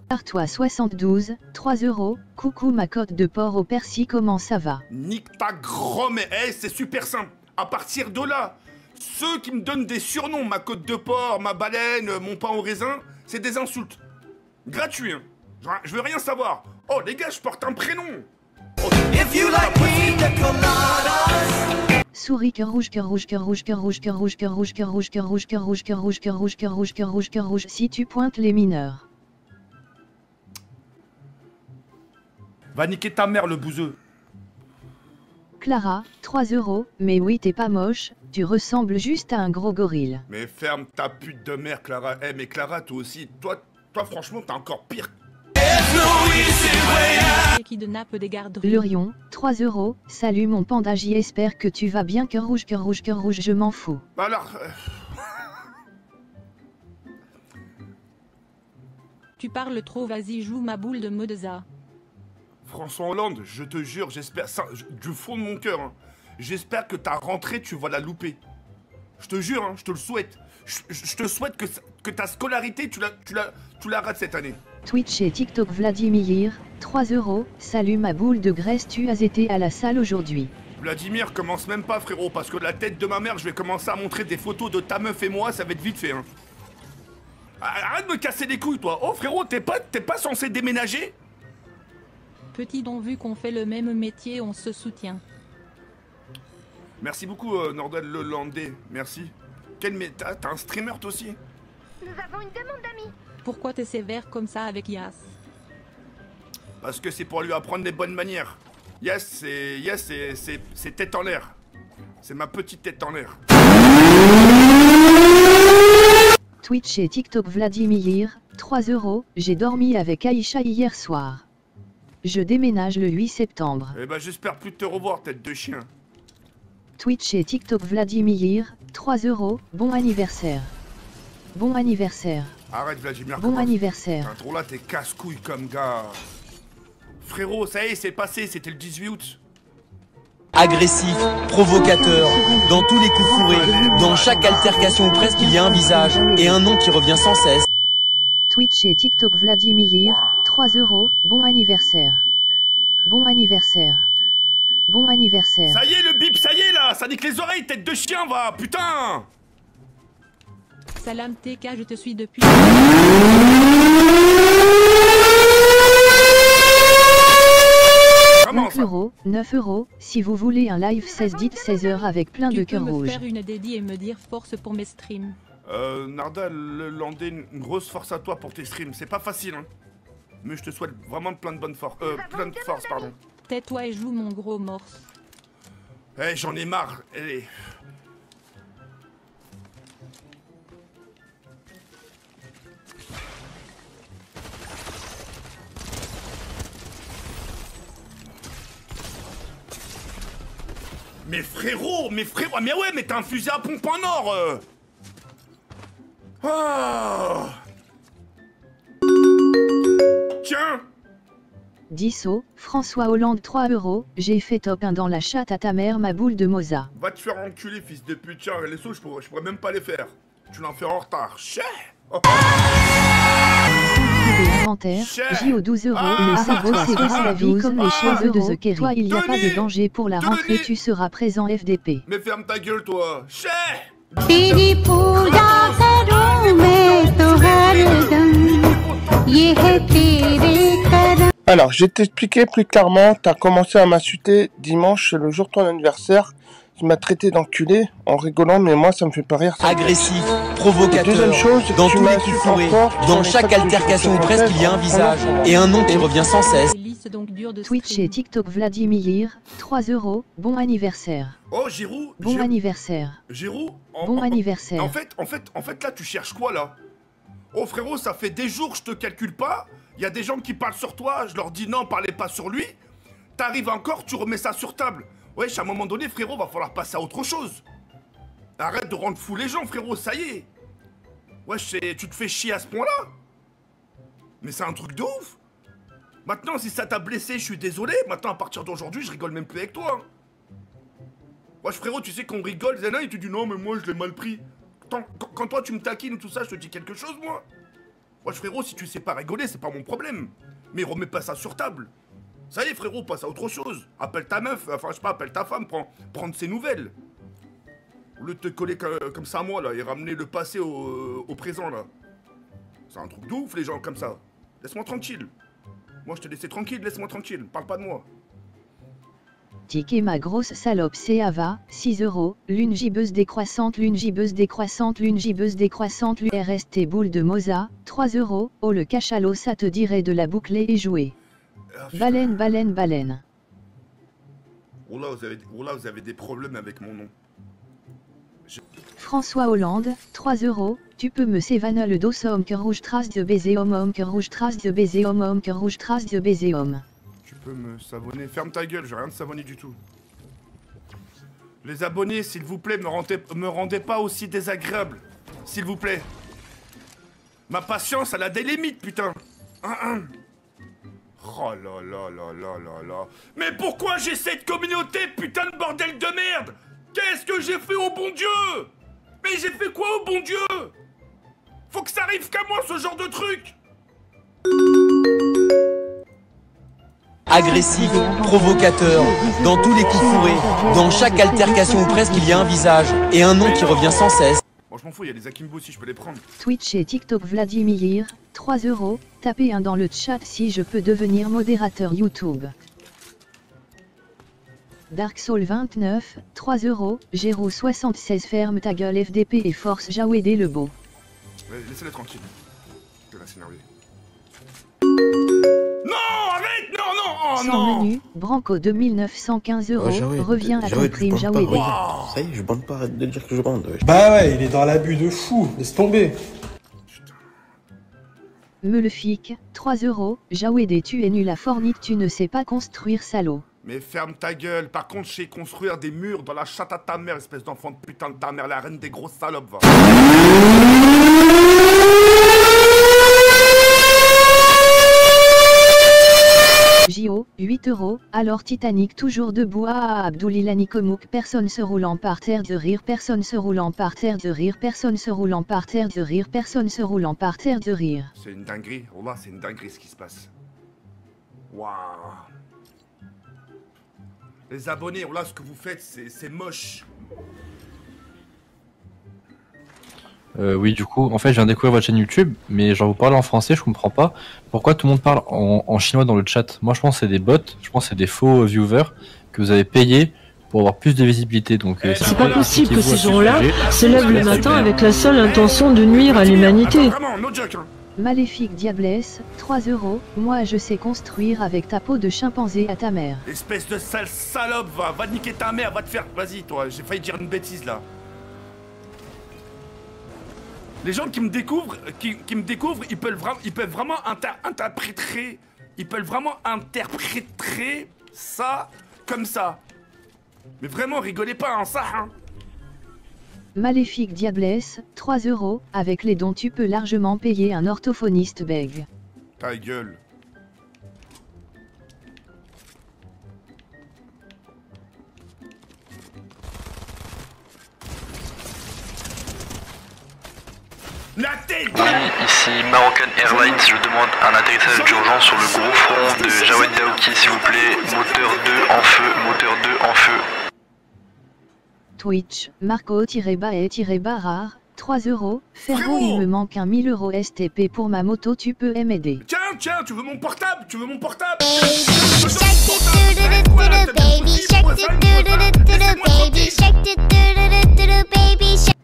Artois 72, 3 euros, coucou ma côte de porc au persil, comment ça va? Nique ta grand-mère, c'est super simple. À partir de là, ceux qui me donnent des surnoms, ma côte de porc, ma baleine, mon pain au raisin, c'est des insultes. Gratuit, hein. Je veux rien savoir. Oh, les gars, je porte un prénom. Oh, souris, cœur rouge, cœur rouge, cœur rouge, cœur rouge, cœur rouge, cœur rouge, cœur rouge, cœur rouge, cœur rouge, cœur rouge, cœur rouge, cœur rouge, cœur rouge, cœur rouge, cœur rouge, si tu pointes les mineurs. Va niquer ta mère, le bouseux. Clara, 3 euros, mais oui, t'es pas moche, tu ressembles juste à un gros gorille. Mais ferme ta pute de mère, Clara. Eh, mais Clara, toi aussi, toi franchement, t'es encore pire. Qui de nappe des garderies. Lurion, 3 euros, salut mon panda, j'espère que tu vas bien, cœur rouge, cœur rouge, cœur rouge, je m'en fous. Alors... Tu parles trop, vas-y, joue ma boule de Modeza. François Hollande, je te jure, j'espère, ça, du fond de mon cœur, hein, j'espère que ta rentrée, tu vas la louper. Je te jure, hein, je te le souhaite. Je te souhaite que ta scolarité, tu la rates cette année. Twitch et TikTok Vladimir, 3 euros, salut ma boule de graisse, tu as été à la salle aujourd'hui. Vladimir, commence même pas, frérot, parce que la tête de ma mère, je vais commencer à montrer des photos de ta meuf et moi, ça va être vite fait, hein. Arrête de me casser les couilles, toi. Oh, frérot, t'es pas censé déménager? Petit don, vu qu'on fait le même métier, on se soutient. Merci beaucoup, Nordal Lelandais, merci. T'as un streamer, toi aussi? Nous avons une demande d'amis. Pourquoi t'es sévère comme ça avec Yas? Parce que c'est pour lui apprendre les bonnes manières. Yas, c'est tête en l'air. C'est ma petite tête en l'air. Twitch et TikTok Vladimir, 3 €, j'ai dormi avec Aïcha hier soir. Je déménage le 8 septembre. Eh ben j'espère plus te revoir, tête de chien. Twitch et TikTok Vladimir, 3 €, bon anniversaire. Bon anniversaire. Arrête Vladimir. Bon anniversaire. Un trou là, t'es casse-couille comme gars. Frérot, ça y est, c'est passé, c'était le 18 août. Agressif, provocateur, dans tous les coups fourrés, dans chaque altercation presque il y a un visage et un nom qui revient sans cesse. Twitch et TikTok Vladimir, 3 €, bon anniversaire. Bon anniversaire. Bon anniversaire. Ça y est, le bip, ça y est là, ça nique les oreilles, tête de chien, va, putain. Salam TK, je te suis depuis. 9 €, si vous voulez un live 16 dites 16 h avec plein de cœurs rouges. Tu peux me faire une dédie et me dire force pour mes streams. Narda, le Landais, une grosse force à toi pour tes streams. C'est pas facile, hein. Mais je te souhaite vraiment plein de bonne force. Plein de force, pardon. Tais-toi et joue mon gros morse. Eh, j'en ai marre. Eh. Mais frérot, mais ouais, mais t'as un fusil à pompe en or. Oh. Tiens. 10 €, François Hollande 3 €, j'ai fait top 1 dans la chatte à ta mère ma boule de Moza. Va te faire enculer, fils de pute. Tiens, les sauts, je pourrais même pas les faire. Tu l'en fais en retard. Chais. Oh. Inventaire, JO 12 €, le cerveau c'est la vie comme les cheveux de The Kerry. Toi il n'y a pas de danger pour la rentrée, tu seras présent FDP. Mais ferme ta gueule toi. Chais. Alors, je vais t'expliquer plus clairement. T'as commencé à m'insulter dimanche, c'est le jour de ton anniversaire. Tu m'as traité d'enculé en rigolant, mais moi ça me fait pas rire. Agressif, provocateur, deuxième chose, dans tous les coups fourrés, dans chaque altercation presque il y a un visage et un nom qui revient sans cesse. Twitch et TikTok Vladimir, 3 €, bon anniversaire. Oh Giroud. Bon anniversaire. Giroud. Bon anniversaire. En fait là tu cherches quoi là? Oh frérot, ça fait des jours je te calcule pas. Il y a des gens qui parlent sur toi, je leur dis non, parlez pas sur lui. T'arrives encore, tu remets ça sur table. Wesh, à un moment donné, frérot, va falloir passer à autre chose. Arrête de rendre fou les gens, frérot, ça y est. Wesh, tu te fais chier à ce point-là. Mais c'est un truc de ouf. Maintenant, si ça t'a blessé, je suis désolé. Maintenant, à partir d'aujourd'hui, je rigole même plus avec toi. Wesh, frérot, tu sais qu'on rigole, Zena, et tu dis non, mais moi, je l'ai mal pris. Quand toi, tu me taquines ou tout ça, je te dis quelque chose, moi. Wesh, frérot, si tu sais pas rigoler, c'est pas mon problème. Mais remets pas ça sur table. Ça y est frérot, passe à autre chose. Appelle ta meuf, enfin je sais pas, appelle ta femme, prends de ses nouvelles. Au lieu de te coller comme ça à moi là et ramener le passé au présent là. C'est un truc de ouf les gens comme ça. Laisse-moi tranquille. Moi je te laisse tranquille, laisse-moi tranquille, parle pas de moi. Ticket ma grosse salope c'est Ava, 6 €, lune gibbeuse décroissante, lune gibbeuse décroissante, lune gibbeuse décroissante, RST boule de Moza, 3 €, oh le cachalot ça te dirait de la boucler et jouer. Baleine, baleine, baleine. Oh là, vous avez des problèmes avec mon nom. François Hollande, 3 €, tu peux me sévana le dos homme que rouge trace de baiser homme que rouge trace de baiser homme que rouge trace de baiser homme. Tu peux me savonner, ferme ta gueule, j'ai rien de savonner du tout. Les abonnés, s'il vous plaît, me rendez pas aussi désagréable. S'il vous plaît. Ma patience, elle a des limites, putain. Oh là là là là là là. Mais pourquoi j'ai cette communauté, putain de bordel de merde? Qu'est-ce que j'ai fait au bon Dieu? Mais j'ai fait quoi au bon Dieu? Faut que ça arrive qu'à moi ce genre de truc. Agressif, provocateur, dans tous les coups fourrés, dans chaque altercation ou presque il y a un visage et un nom qui revient sans cesse. Bon, je m'en fous, il y a des Akimbo aussi, je peux les prendre. Twitch et TikTok Vladimir, 3 €, tapez un dans le chat si je peux devenir modérateur YouTube. Dark Soul 29, 3 €, Géro 76 ferme ta gueule FDP et force Jawédé le beau. Ouais, laissez-les tranquille. Je vais la s'énerver. Non, arrête, non, non, oh Sans non. menu, Branco 2915 €, reviens à ton prime Jawédé. Ça y est, je bande pas, arrête de dire que je bande. Bah ouais, il est dans l'abus de fou, laisse tomber. Melefic, 3 €, Jawedé tu es nul à Fortnite, tu ne sais pas construire salaud. Mais ferme ta gueule, par contre je sais construire des murs dans la chatte à ta mère, espèce d'enfant de putain de ta mère, la reine des grosses salopes, va. JO, 8 €, alors Titanic toujours debout Abdoulilani Komouk, personne se roulant par terre de rire, personne se roulant par terre de rire, personne se roulant par terre de rire, personne se roulant par terre de rire. C'est une dinguerie, oh là c'est une dinguerie ce qui se passe. Waouh. Les abonnés, oh là ce que vous faites c'est moche. Oui, du coup, en fait, je viens de découvrir votre chaîne YouTube, mais genre, vous parlez en français, je comprends pas. Pourquoi tout le monde parle en chinois dans le chat? Moi, je pense que c'est des bots, je pense que c'est des faux viewers que vous avez payés pour avoir plus de visibilité. Donc, c'est pas possible que ces gens-là se lèvent le matin avec la seule intention de nuire à l'humanité. Maléfique Diablesse, 3 €, moi je sais construire avec ta peau de chimpanzé à ta mère. Espèce de sale salope, va niquer ta mère, va te faire... Vas-y toi, j'ai failli dire une bêtise là. Les gens qui me découvrent, ils peuvent vraiment interpréter ça comme ça. Mais vraiment, rigolez pas, hein, ça, hein. Maléfique Diablesse, 3 €, avec les dons tu peux largement payer un orthophoniste bègue. Ta gueule. La tête. Oui, ici Moroccan Airlines, je demande un atterrissage d'urgence sur le gros front de Jawed Daouki, s'il vous plaît. Moteur 2 en feu, moteur 2 en feu. Twitch, Marco-Bae-Barrard, 3 €, Ferro il me manque un 1000 € STP pour ma moto, tu peux m'aider. Tiens, tu veux mon portable?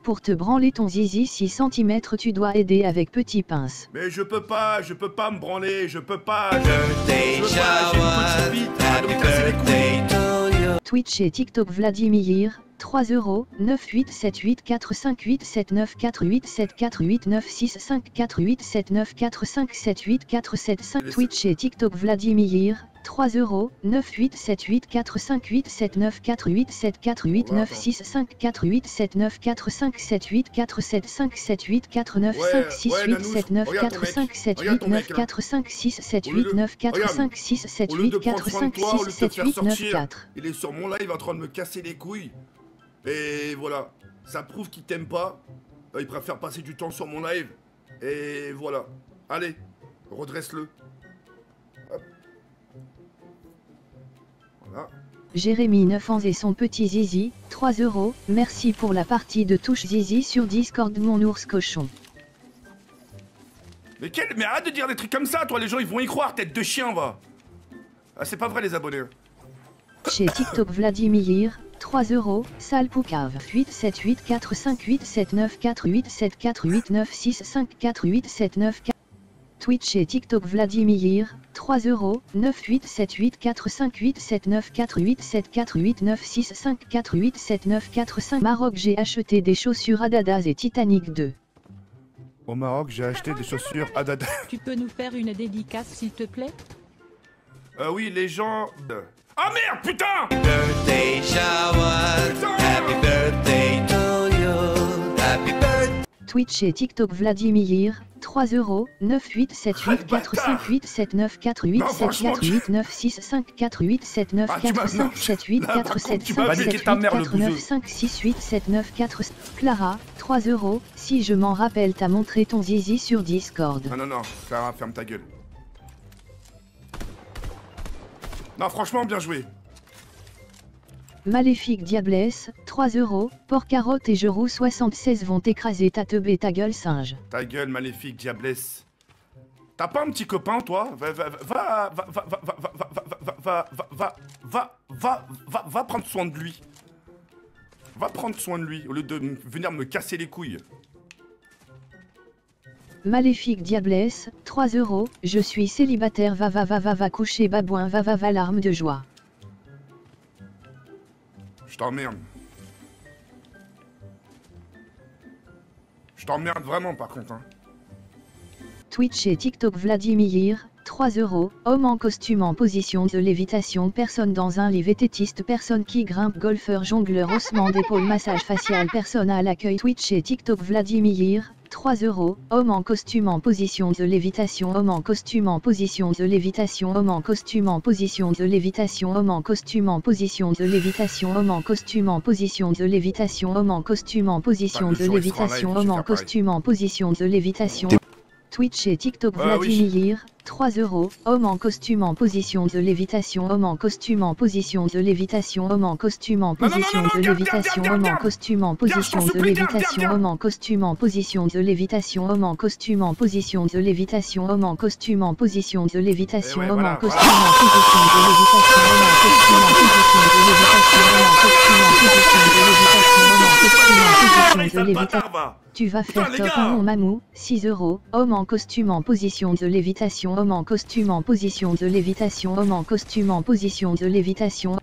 Pour te branler ton zizi 6 cm tu dois aider avec petit pince. Mais je peux pas me branler, je peux pas. Twitch et TikTok Vladimir, 3 €, 98787947879487489654879457845 Twitch et TikTok Vladimir, 3 €, 9878794789794567894567895678945678945678945678994. Il est sur mon live en train de me casser les couilles. Et voilà, ça prouve qu'il t'aime pas. Il préfère passer du temps sur mon live. Et voilà. Allez, redresse-le. Voilà. Jérémy 9 ans et son petit zizi, 3 €, merci pour la partie de touche zizi sur Discord mon ours cochon. Mais arrête de dire des trucs comme ça, toi, les gens ils vont y croire, tête de chien, va. Ah, c'est pas vrai les abonnés. Chez TikTok Vladimir, 3 €, sale poucave. 8784587948748965486548794. Twitch et TikTok Vladimir, 3 €, 98784587948748965487945 Maroc j'ai acheté des chaussures Adidas et Titanic 2. Au Maroc, j'ai acheté des chaussures Adidas. Tu peux nous faire une dédicace s'il te plaît? Oui, les gens... Ah merde, putain! Birthday shower, happy birthday to you, happy birthday. Twitch et TikTok Vladimir, 3 €, 98784587948748967945784757847956879468794. Clara, 3 €, si je m'en rappelle t'as montré ton zizi sur Discord. Non, Clara, ferme ta gueule. Non, franchement, bien joué. Maléfique Diablesse, 3 €, Porcarotte et Gerou 76 vont écraser ta teub et ta gueule singe. Ta gueule, Maléfique Diablesse. T'as pas un petit copain, toi? Va prendre soin de lui. Va prendre soin de lui, au lieu de venir me casser les couilles. Maléfique Diablesse, 3 €, je suis célibataire va coucher babouin va larme de joie. Je t'emmerde. Je t'emmerde vraiment par contre. Hein. Twitch et TikTok Vladimir, 3 €. Homme en costume en position de lévitation. Personne dans un lit vététiste. Personne qui grimpe. Golfeur, jongleur, haussement d'épaule, massage facial. Personne à l'accueil. Twitch et TikTok Vladimir, 3 €. Homme en costume en position de lévitation. Homme en costume en position de lévitation. Homme en costume en position de lévitation. Homme en costume en position de lévitation. Homme en costume en position de lévitation. Homme en costume en position de lévitation. Homme en costume en position de lévitation. Twitch et TikTok Vladimir, 3 €. Homme en costume en position de lévitation. Homme en costume en position de lévitation. Homme en costume en position de lévitation. Homme en costume en position de lévitation. Homme en costume en position de lévitation. Homme en costume en position de lévitation. Homme en costume en position de lévitation. Homme en costume en position de lévitation. Homme en costume en position de lévitation. Homme en costume en position de lévitation. Homme en costume en position de lévitation. Tu vas faire top 1 mon mamou, 6 €. Homme en costume en position de lévitation. Homme en costume en position de lévitation. Homme en costume en position de lévitation.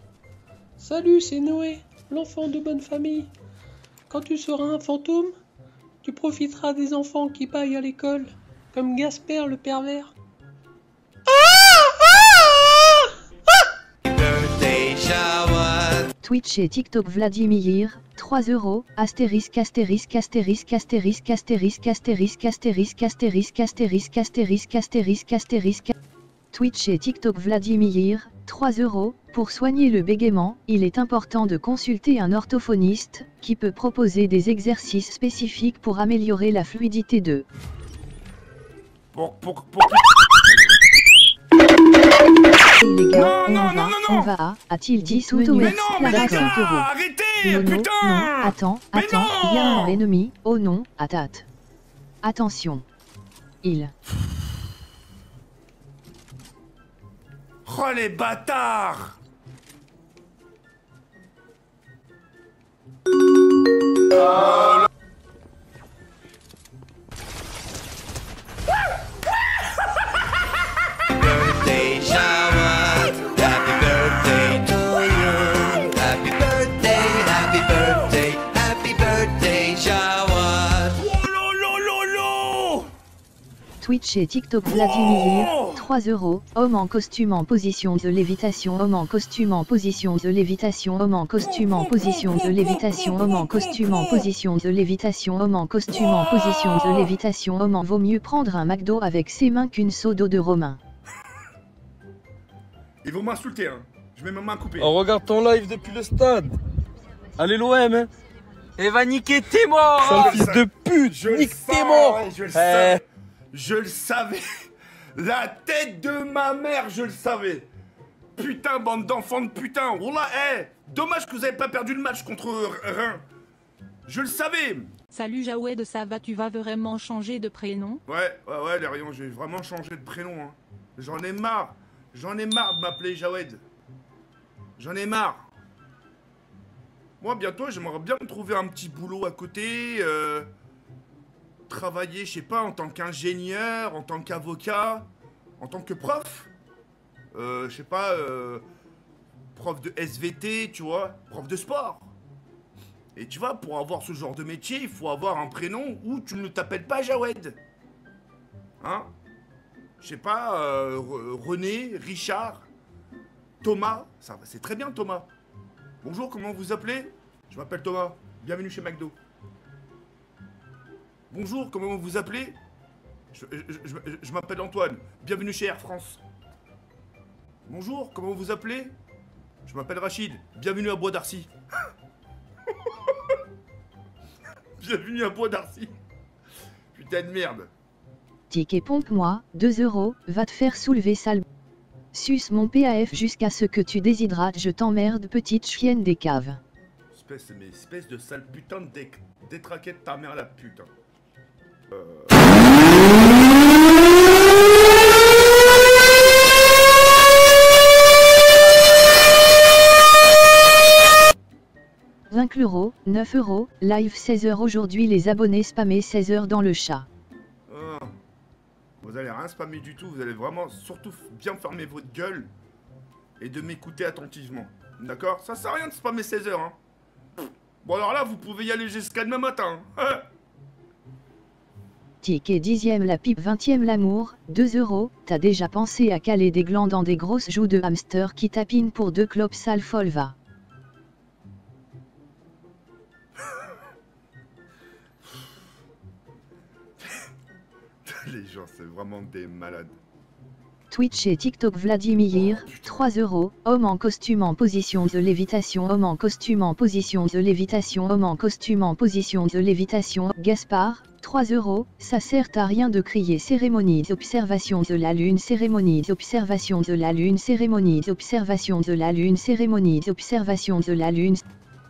Salut, c'est Noé, l'enfant de bonne famille. Quand tu seras un fantôme, tu profiteras des enfants qui paillent à l'école, comme Gasper le pervers. Twitch et TikTok Vladimir, 3 €. Astérisque astérisque astérisque astérisque astérisque astérisque astérisque astérisque astérisque astérisque astérisque astérisque. Twitch et TikTok Vladimir, 3 €. Pour soigner le bégaiement, il est important de consulter un orthophoniste, qui peut proposer des exercices spécifiques pour améliorer la fluidité de. Les gars, on va, a-t-il dit sous menu Clara 5 €. Arrêtez, non, putain. non, attends, il y a un ennemi, oh non, atate. Attention. Il. Oh les bâtards. Twitch et TikTok Vladimir, 3 €. Homme en costume en position de lévitation. Homme en costume en position de lévitation. Homme en costume en position de lévitation. Homme en costume en position de lévitation. Homme en costume en position de lévitation. Homme en vaut mieux prendre un McDo avec ses mains qu'une seau d'eau de Romain. Ils vont m'insulter, hein. Je mets ma main coupée. On regarde ton live depuis le stade. Allez l'OM, hein. Et va niquer tes morts. Sale fils de pute, nique tes morts. Je le savais. Je le savais. La tête de ma mère, je le savais. Putain, bande d'enfants de putain. Wallah, dommage que vous avez pas perdu le match contre Reims. Je le savais. Salut Jawed, ça va, tu vas vraiment changer de prénom? Ouais, les rayons, j'ai vraiment changé de prénom. Hein. J'en ai marre. J'en ai marre de m'appeler Jawed. J'en ai marre. Moi, bientôt, j'aimerais bien me trouver un petit boulot à côté. Travailler, je sais pas, en tant qu'ingénieur, en tant qu'avocat, en tant que prof. Je sais pas, prof de SVT, tu vois, prof de sport. Et tu vois, pour avoir ce genre de métier, il faut avoir un prénom où tu ne t'appelles pas Jawed. Hein? Je sais pas, René, Richard, Thomas, ça c'est très bien Thomas. Bonjour, comment vous appelez? Je m'appelle Thomas, bienvenue chez McDo. Bonjour, comment vous appelez? Je m'appelle Antoine, bienvenue chez Air France. Bonjour, comment vous appelez? Je m'appelle Rachid, bienvenue à Bois d'Arcy. Bienvenue à Bois d'Arcy. Putain de merde. Ticket pompe-moi, 2 €, va te faire soulever sale. Suce mon PAF jusqu'à ce que tu déshydrates, je t'emmerde petite chienne des caves. Espèce de sale putain de détraquette ta mère la putain. €, 9 €, live 16 h aujourd'hui les abonnés spammés 16 h dans le chat. Vous allez rien spammer du tout, vous allez vraiment surtout bien fermer votre gueule et de m'écouter attentivement. D'accord? Ça sert à rien de spammer 16 h, hein. Bon alors là, vous pouvez y aller jusqu'à demain matin. Hein. Ticket 10e la pipe 20e l'amour, 2 €. T'as déjà pensé à caler des glands dans des grosses joues de hamster qui tapinent pour 2 clopes sale folva. Les gens, c'est vraiment des malades. Twitch et TikTok Vladimir, 3 €. Homme en costume en position de lévitation. Homme en costume en position de lévitation. Homme en costume en position de lévitation. Gaspard, 3 €. Ça sert à rien de crier cérémonie d'observation de la lune. Cérémonie d'observation de la lune. Cérémonie d'observation de la lune. Cérémonie d'observation de la lune.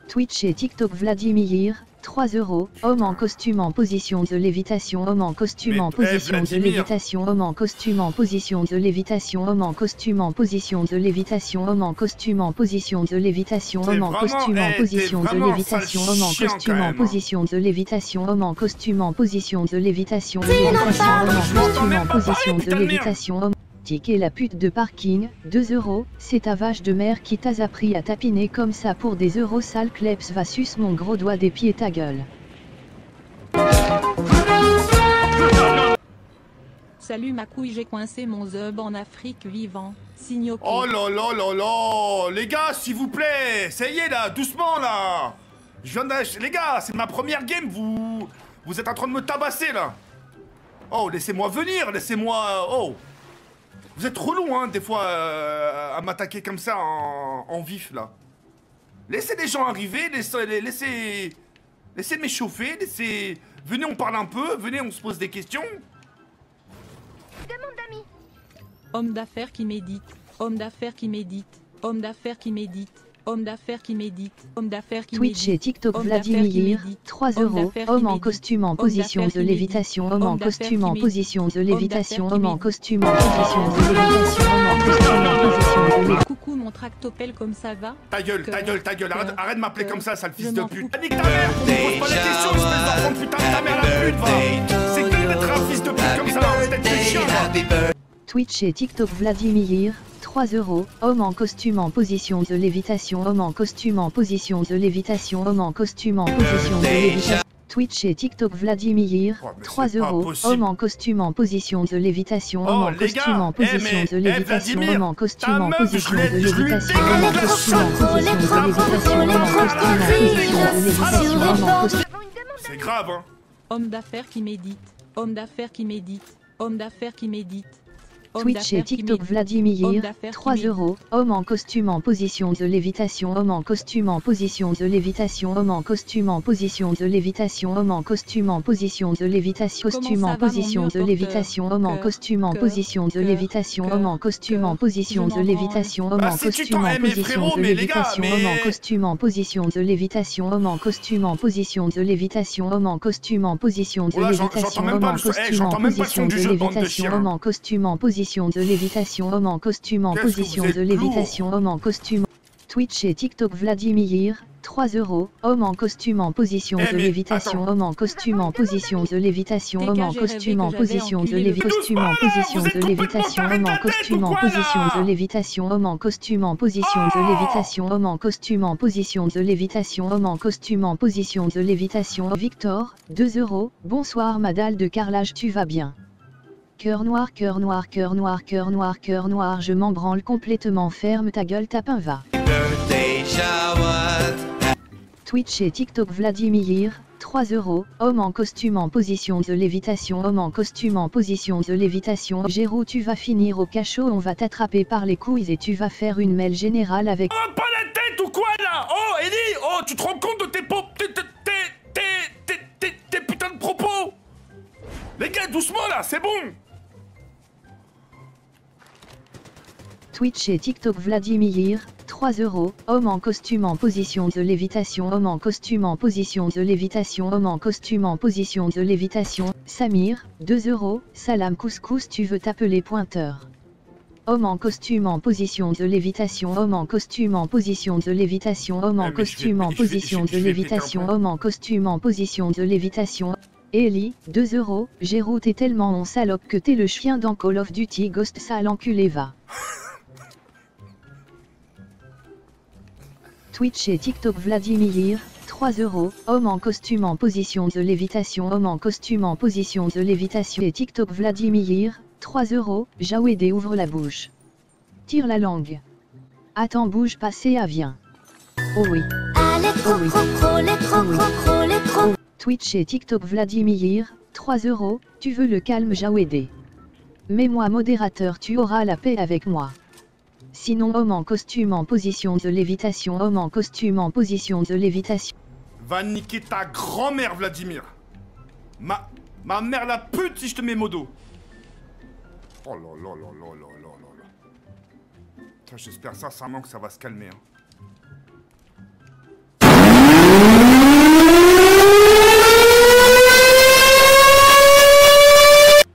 Twitch et TikTok Vladimir, 3 €. Homme en costume en position de lévitation. Homme en costume en position de lévitation. Homme en costume en position de lévitation. Homme en costume en position de lévitation. Homme en costume en position de lévitation. Homme en costume en position de lévitation. Homme en costume en position de lévitation. Homme en costume en position de lévitation. Homme en costume en position de lévitation. Ticket la pute de parking, 2 €. C'est ta vache de mer qui t'a appris à tapiner comme ça pour des euros. Sale kleps, va suce mon gros doigt des pieds ta gueule. Salut ma couille, j'ai coincé mon zub en Afrique vivant. Signe OK. Oh là là là là. Les gars, s'il vous plaît. Ça y est là, doucement là. Je viens d'acheter. Les gars, c'est ma première game. Vous êtes en train de me tabasser là. Oh, laissez-moi venir, laissez-moi. Oh. Vous êtes relou, hein, des fois, à m'attaquer comme ça en vif, là. Laissez les gens arriver, laissez m'échauffer, venez, on parle un peu, venez, on se pose des questions. Demande d'amis. Homme d'affaires qui médite, homme d'affaires qui médite, homme d'affaires qui médite, homme d'affaires qui médite, homme d'affaires qui médite. Twitch et TikTok Vladimir, 3 €. Homme en costume en position de lévitation. Homme en costume en position de lévitation. Homme en costume en position de lévitation. Homme en costume en position de lévitation. Coucou mon tractopelle, comme ça va? Ta gueule, ta gueule, ta gueule, arrête de m'appeler comme ça, sale fils de pute. Nique ta mère, on me pose pas des questions, espèce d'enfant de putain de ta mère la pute, va. C'est que d'être un fils de pute comme ça, peut-être des chiens, là. Twitch et TikTok Vladimir, 3 €. Homme en costume en position de lévitation. Homme en costume en position de lévitation. Homme en costume en position de lévitation. Twitch et TikTok Vladimir, 3 €. Homme en costume en position de lévitation. Homme en costume en position de lévitation. Homme en costume en position de lévitation. Homme en costume en position de lévitation. Homme en costume en position de lévitation. Homme en costume. C'est grave, hein. Homme d'affaires qui médite, homme d'affaires qui médite, homme d'affaires qui médite. Twitch et TikTok Vladimir, 3 €. Homme en costume en position de lévitation. Homme en costume en position de lévitation. Homme en costume en position de lévitation. Homme en costume en position de lévitation. Costume en position de lévitation. Homme en costume en position de lévitation. Homme en costume en position de lévitation. Homme en costume en position de lévitation. Homme en costume en position de lévitation. Homme en costume en position de lévitation. Homme en costume en position de lévitation. Homme en costume en position de lévitation. Homme en costume en position de lévitation. Homme en costume en position de lévitation. Homme en costume. Twitch et TikTok Vladimir, 3 €. Homme en costume en position de lévitation. Homme en costume en position de lévitation. Homme en costume en position de lévitation. Homme en position de lévitation. Homme en costume en position de lévitation. Homme en costume en position de lévitation. Homme en costume en position de lévitation. Homme en costume en position de lévitation. Victor, 2 €. Bonsoir ma dalle de carrelage, tu vas bien? Cœur noir, cœur noir, cœur noir, cœur noir, cœur noir, je m'en branle complètement, ferme ta gueule, tapin va. Twitch et TikTok Vladimir, 3 €. Homme en costume en position de lévitation. Homme en costume en position de lévitation. Géraud, tu vas finir au cachot, on va t'attraper par les couilles et tu vas faire une mêle générale avec... Oh, pas la tête ou quoi là? Oh, Ellie, oh, tu te rends compte de tes putains de propos? Les gars, doucement là, c'est bon. Twitch et TikTok Vladimir, 3 €. Homme en costume en position de lévitation. Homme en costume en position de lévitation. Homme en costume en position de lévitation. Samir, 2 €. Salam couscous, tu veux t'appeler pointeur? Homme en costume en position de lévitation. Homme en costume en position de lévitation. Homme en costume en position de lévitation. Homme en costume en position de lévitation. Ellie, 2 €. Géraud, t'es tellement on salope que t'es le chien dans Call of Duty Ghost, sale enculé va. Twitch et TikTok Vladimir, 3 €. Homme en costume en position de lévitation. Homme en costume en position de lévitation. Et TikTok Vladimir, 3 €. Jawedé ouvre la bouche. Tire la langue. Attends, bouge, passez à viens. Oh oui. Twitch et TikTok Vladimir, 3 €. Tu veux le calme, Jawedé. Mets-moi modérateur, tu auras la paix avec moi. Sinon, homme en costume en position de lévitation. Homme en costume en position de lévitation. Va niquer ta grand-mère, Vladimir. Ma mère la pute si je te mets modo. Oh là là là là là là là. Putain, j'espère sincèrement que ça va se calmer. Hein.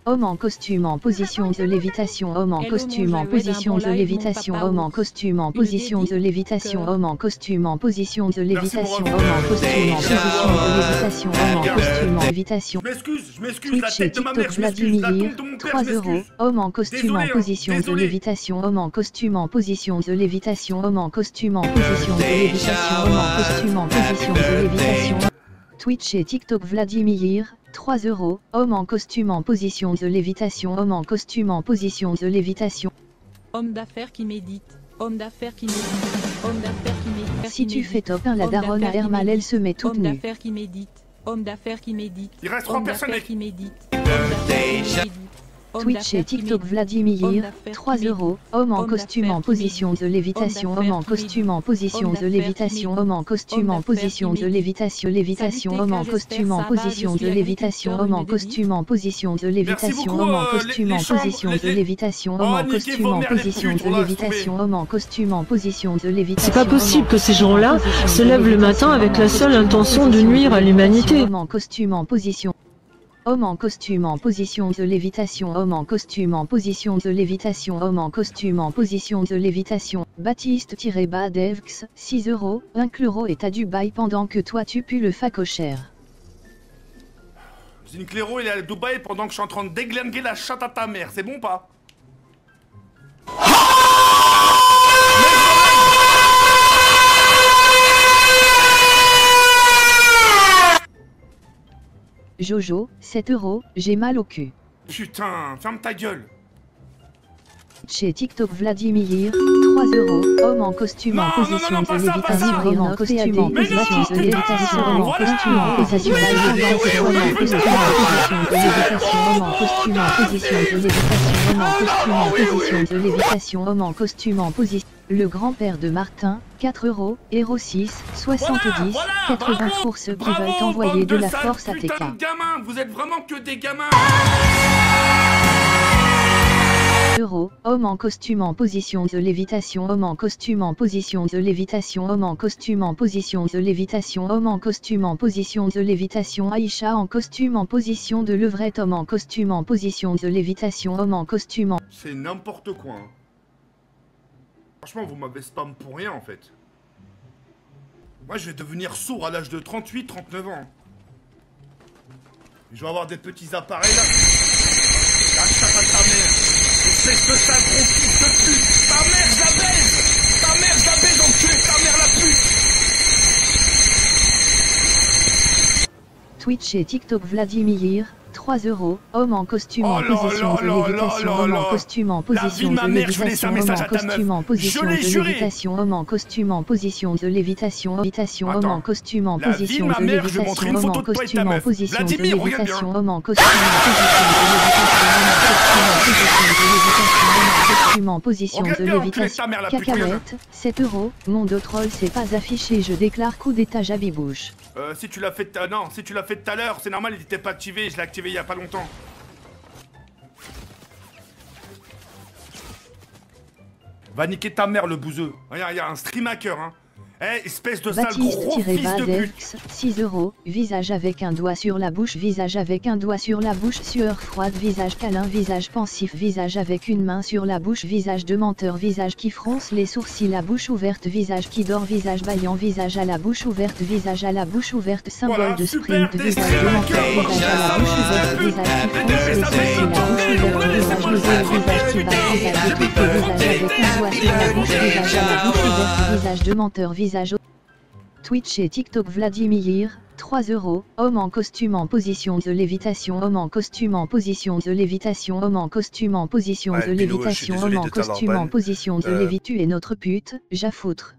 Homme en costume en position de lévitation. Homme en costume en position de lévitation. Homme en costume en position de lévitation. Homme en costume en position de lévitation. Homme en costume en position de lévitation. Homme en costume en lévitation. Je m'excuse, la Twitch et tête de ma mère, TikTok je m'excuse, la Vladimir, tombe de mon père, 3 je m'excuse. €. Homme en costume en Désolé, hein, position de désolé. lévitation. Homme en costume en position de lévitation. Homme en costume en position de lévitation. Homme en costume en position de lévitation. Twitch et TikTok Vladimir, 3 €. Homme en costume en position de lévitation. Homme en costume en position de lévitation. Homme d'affaires qui médite. Homme d'affaires qui médite. Homme d'affaires qui médite. Si tu fais top 1, la daronne à Hermal, elle se met toute Homme nue. d'affaires qui médite. Homme d'affaires qui médite. Il reste 3 personnes, mec. qui médite. Homme d'affaires qui médite. Twitch et TikTok Vladimir, 3 €. Homme en costume en position de lévitation. Homme en costume en position de lévitation. Homme en costume en position de lévitation. Lévitation. Homme en costume en position de lévitation. Homme en costume en position de lévitation. Homme en costume en position de lévitation. Homme en costume en position de lévitation. Homme en costume en position de lévitation. C'est pas possible que ces gens-là se lèvent le matin avec la seule intention de nuire à l'humanité. Homme en costume en position. Homme en costume en position de lévitation. Homme en costume en position de lévitation. Homme en costume en position de lévitation. Baptiste-Badevx, 6 €. Un chloro est à Dubaï pendant que toi tu pues le facochère. Zinclero, il est à Dubaï pendant que je suis en train de déglinguer la chatte à ta mère. C'est bon ou pas? Jojo, 7 €. J'ai mal au cul. Putain, ferme ta gueule. Chez TikTok Vladimir, 3 €. Homme en costume en position de lévitation. Homme en costume en position de lévitation. Homme en costume en position de lévitation. Homme en costume en position de lévitation. Homme en costume en position de lévitation. Homme en costume en position de lévitation. Homme en costume en position. Le grand-père de Martin, 4 €. Héros 6, 70, 80 pour ceux qui veulent envoyer de la force à TK. Putain de gamins, vous êtes vraiment que des gamins. €. Homme en costume en position de lévitation. Homme en costume en position de lévitation. Homme en costume en position de lévitation. Homme en costume en position de lévitation. Aïcha en costume en position de levrette. Homme en costume en position de lévitation. Homme en costume en... C'est n'importe quoi. Hein. Franchement, vous m'avez spam pour rien en fait. Moi, je vais devenir sourd à l'âge de 38, 39 ans. Je vais avoir des petits appareils là. La chatte à ta mère. Espèce de sale gros fils de pute. Ta mère, je la baise. Ta mère, je la baise, enculé. Ta mère, la pute. Twitch et TikTok Vladimir, 3 €. Homme en costume en position de lévitation. Homme en costume en position de lévitation. Homme en costume en position de lévitation. Homme en costume en position de lévitation. Homme en costume en position de lévitation. Homme en costume en position de lévitation. Homme en costume en position de lévitation. Cacahuète, 7 €. Mon dos troll c'est pas affiché. Je déclare coup d'état Jabibouche. Si tu l'as fait non, si tu l'as fait tout à l'heure, c'est normal, il était pas activé, je l'ai activé il y a pas longtemps. Va niquer ta mère le bouseux. Regarde, il y a un stream hacker, hein. Eh, espèce de sale gros fils de pute. 6 €. Visage avec un doigt sur la bouche. Visage avec un doigt sur la bouche. Sueur froide. Visage câlin. Visage pensif. Visage avec une main sur la bouche. Visage de menteur. Visage qui fronce les sourcils. La bouche ouverte. Visage qui dort. Visage bâillant. Visage à la bouche ouverte. Visage à la bouche ouverte. Symbole de sprint. Visage de menteur. Visage à la bouche ouverte. Visage qui fronce les sourcils. La bouche ouverte. Visage lésé. Visage qui bat. Visage étouffé. Visage avec un doigt sur la bouche. Visage à la bouche ouverte. Visage de menteur. Visage Twitch et TikTok Vladimir, 3 €. Homme en costume en position de lévitation. Homme en costume en position de lévitation. Homme en costume en position de lévitation. Homme en costume en position de lévitation. Tu es notre pute, j'affoutre.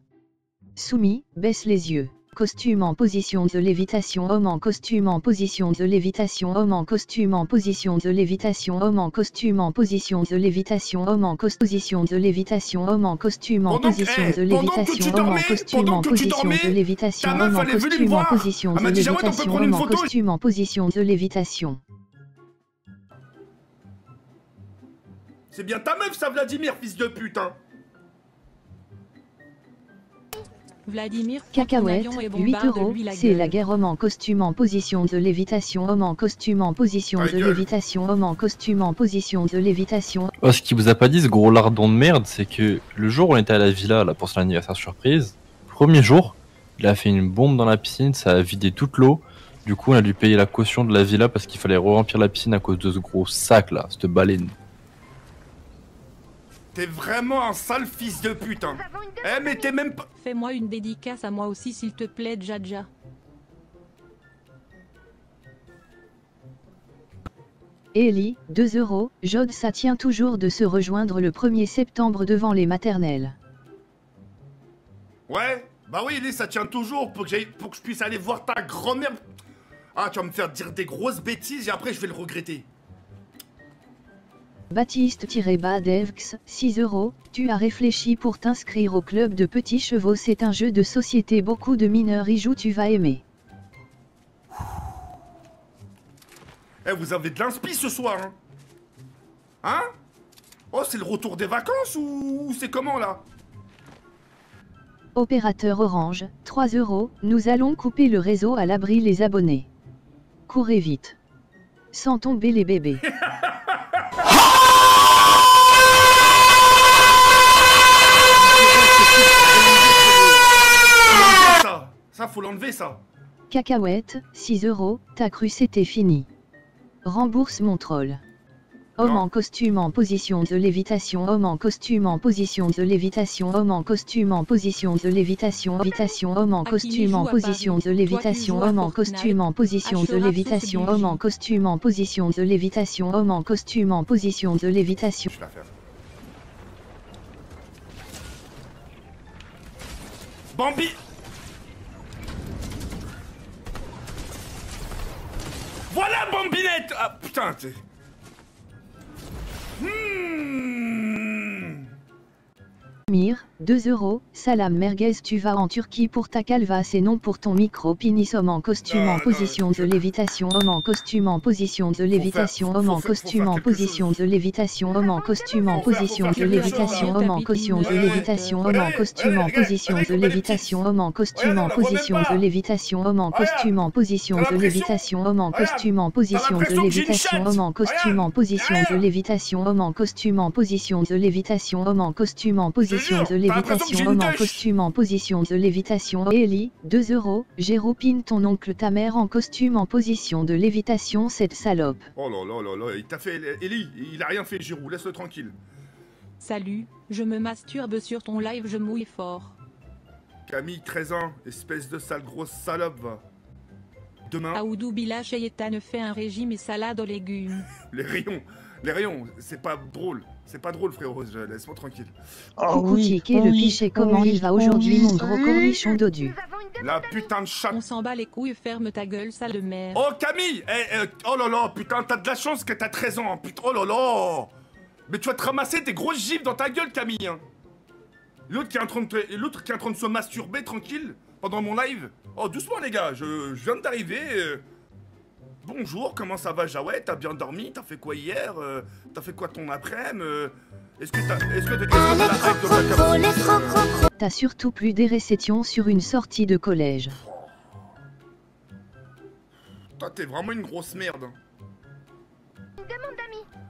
Soumis, baisse les yeux. Costume en position de lévitation. Homme en costume en position de lévitation. Homme en costume en position de lévitation. Homme en costume en position de lévitation. Homme en position de lévitation. Homme en costume en position de lévitation. Homme en costume en position de lévitation. Homme en costume en position de lévitation. Homme en costume en position de lévitation. C'est bien ta meuf ça, Vladimir, fils de pute, hein. Vladimir, Cacahuète, 8 €. C'est la guerre. Homme en costume en position de lévitation. Homme en costume en position de lévitation. Homme en costume en position de lévitation. Oh, ce qu'il vous a pas dit, ce gros lardon de merde, c'est que le jour où on était à la villa là, pour son anniversaire surprise, premier jour, il a fait une bombe dans la piscine, ça a vidé toute l'eau. Du coup, on a dû payer la caution de la villa parce qu'il fallait remplir la piscine à cause de ce gros sac là, cette baleine. T'es vraiment un sale fils de pute, hein. Eh, mais t'es même pas... Fais-moi une dédicace à moi aussi, s'il te plaît, Djadja. Ellie, 2 €. Jod, ça tient toujours de se rejoindre le 1er septembre devant les maternelles. Ouais, bah oui, Ellie, ça tient toujours pour que je puisse aller voir ta grand-mère. Ah, tu vas me faire dire des grosses bêtises et après je vais le regretter. Baptiste-Badevx, 6 €. Tu as réfléchi pour t'inscrire au club de petits chevaux. C'est un jeu de société, beaucoup de mineurs y jouent, tu vas aimer. Eh, vous avez de l'inspi ce soir, hein? Hein? Oh, c'est le retour des vacances ou c'est comment là? Opérateur Orange, 3 €. Nous allons couper le réseau à l'abri les abonnés. Courez vite. Sans tomber les bébés. Ça, faut l'enlever, ça. Cacahuète, 6 €. T'as cru c'était fini. Rembourse mon troll. Homme en costume en position de lévitation. Homme en costume en position de lévitation. Homme en costume en position de lévitation. Homme en costume en position de lévitation. Homme en costume en position de lévitation. Homme en costume en position de lévitation. Homme en costume en position de lévitation. Bambi! Voilà, Bambinette! Ah, putain, t'es... Mir, 2 €. Salam merguez, tu vas en Turquie pour ta calvasse et non pour ton micro-pénis. Homme en costume en position de lévitation. Homme en costume en position de lévitation. Homme en costume en position de lévitation. Homme en costume en position de lévitation. Homme en costume de lévitation. Homme en costume en position de lévitation. Homme en costume en position de lévitation. Homme en costume en position de lévitation. Homme en costume en position de lévitation. Homme en costume en position de lévitation. Homme en costume en position de lévitation. Homme en costume en position de lévitation. Homme en costume en position de lévitation. Ellie, 2 €. Géropine ton oncle ta mère en costume en position de lévitation, cette salope. Oh là là là là, il t'a fait... Ellie, il a rien fait, Giroud, laisse-le tranquille. Salut, je me masturbe sur ton live, je mouille fort. Camille, 13 ans, espèce de sale grosse salope, va. Demain... Aoudou Bila Cheyetane fait un régime et salade aux légumes. Les rayons, c'est pas drôle. C'est pas drôle, frérot, laisse-moi tranquille. Coucou Tiquet, le pichet, comment il va aujourd'hui, mon gros cornichon dodu? La putain de chat. On s'en bat les couilles, ferme ta gueule, sale de merde. Oh, Camille! Oh là là, putain, t'as de la chance que t'as 13 ans, putain, oh là là! Mais tu vas te ramasser tes grosses gifles dans ta gueule, Camille, hein. L'autre qui est en train de se masturber, tranquille, pendant mon live. Oh, doucement, les gars, je viens d'arriver. Bonjour, comment ça va, Jawed? T'as bien dormi? T'as fait quoi hier? T'as fait quoi ton après-midi? Est-ce que t'as la hype de T'as surtout plus des réceptions sur une sortie de collège. Toi, t'es vraiment une grosse merde.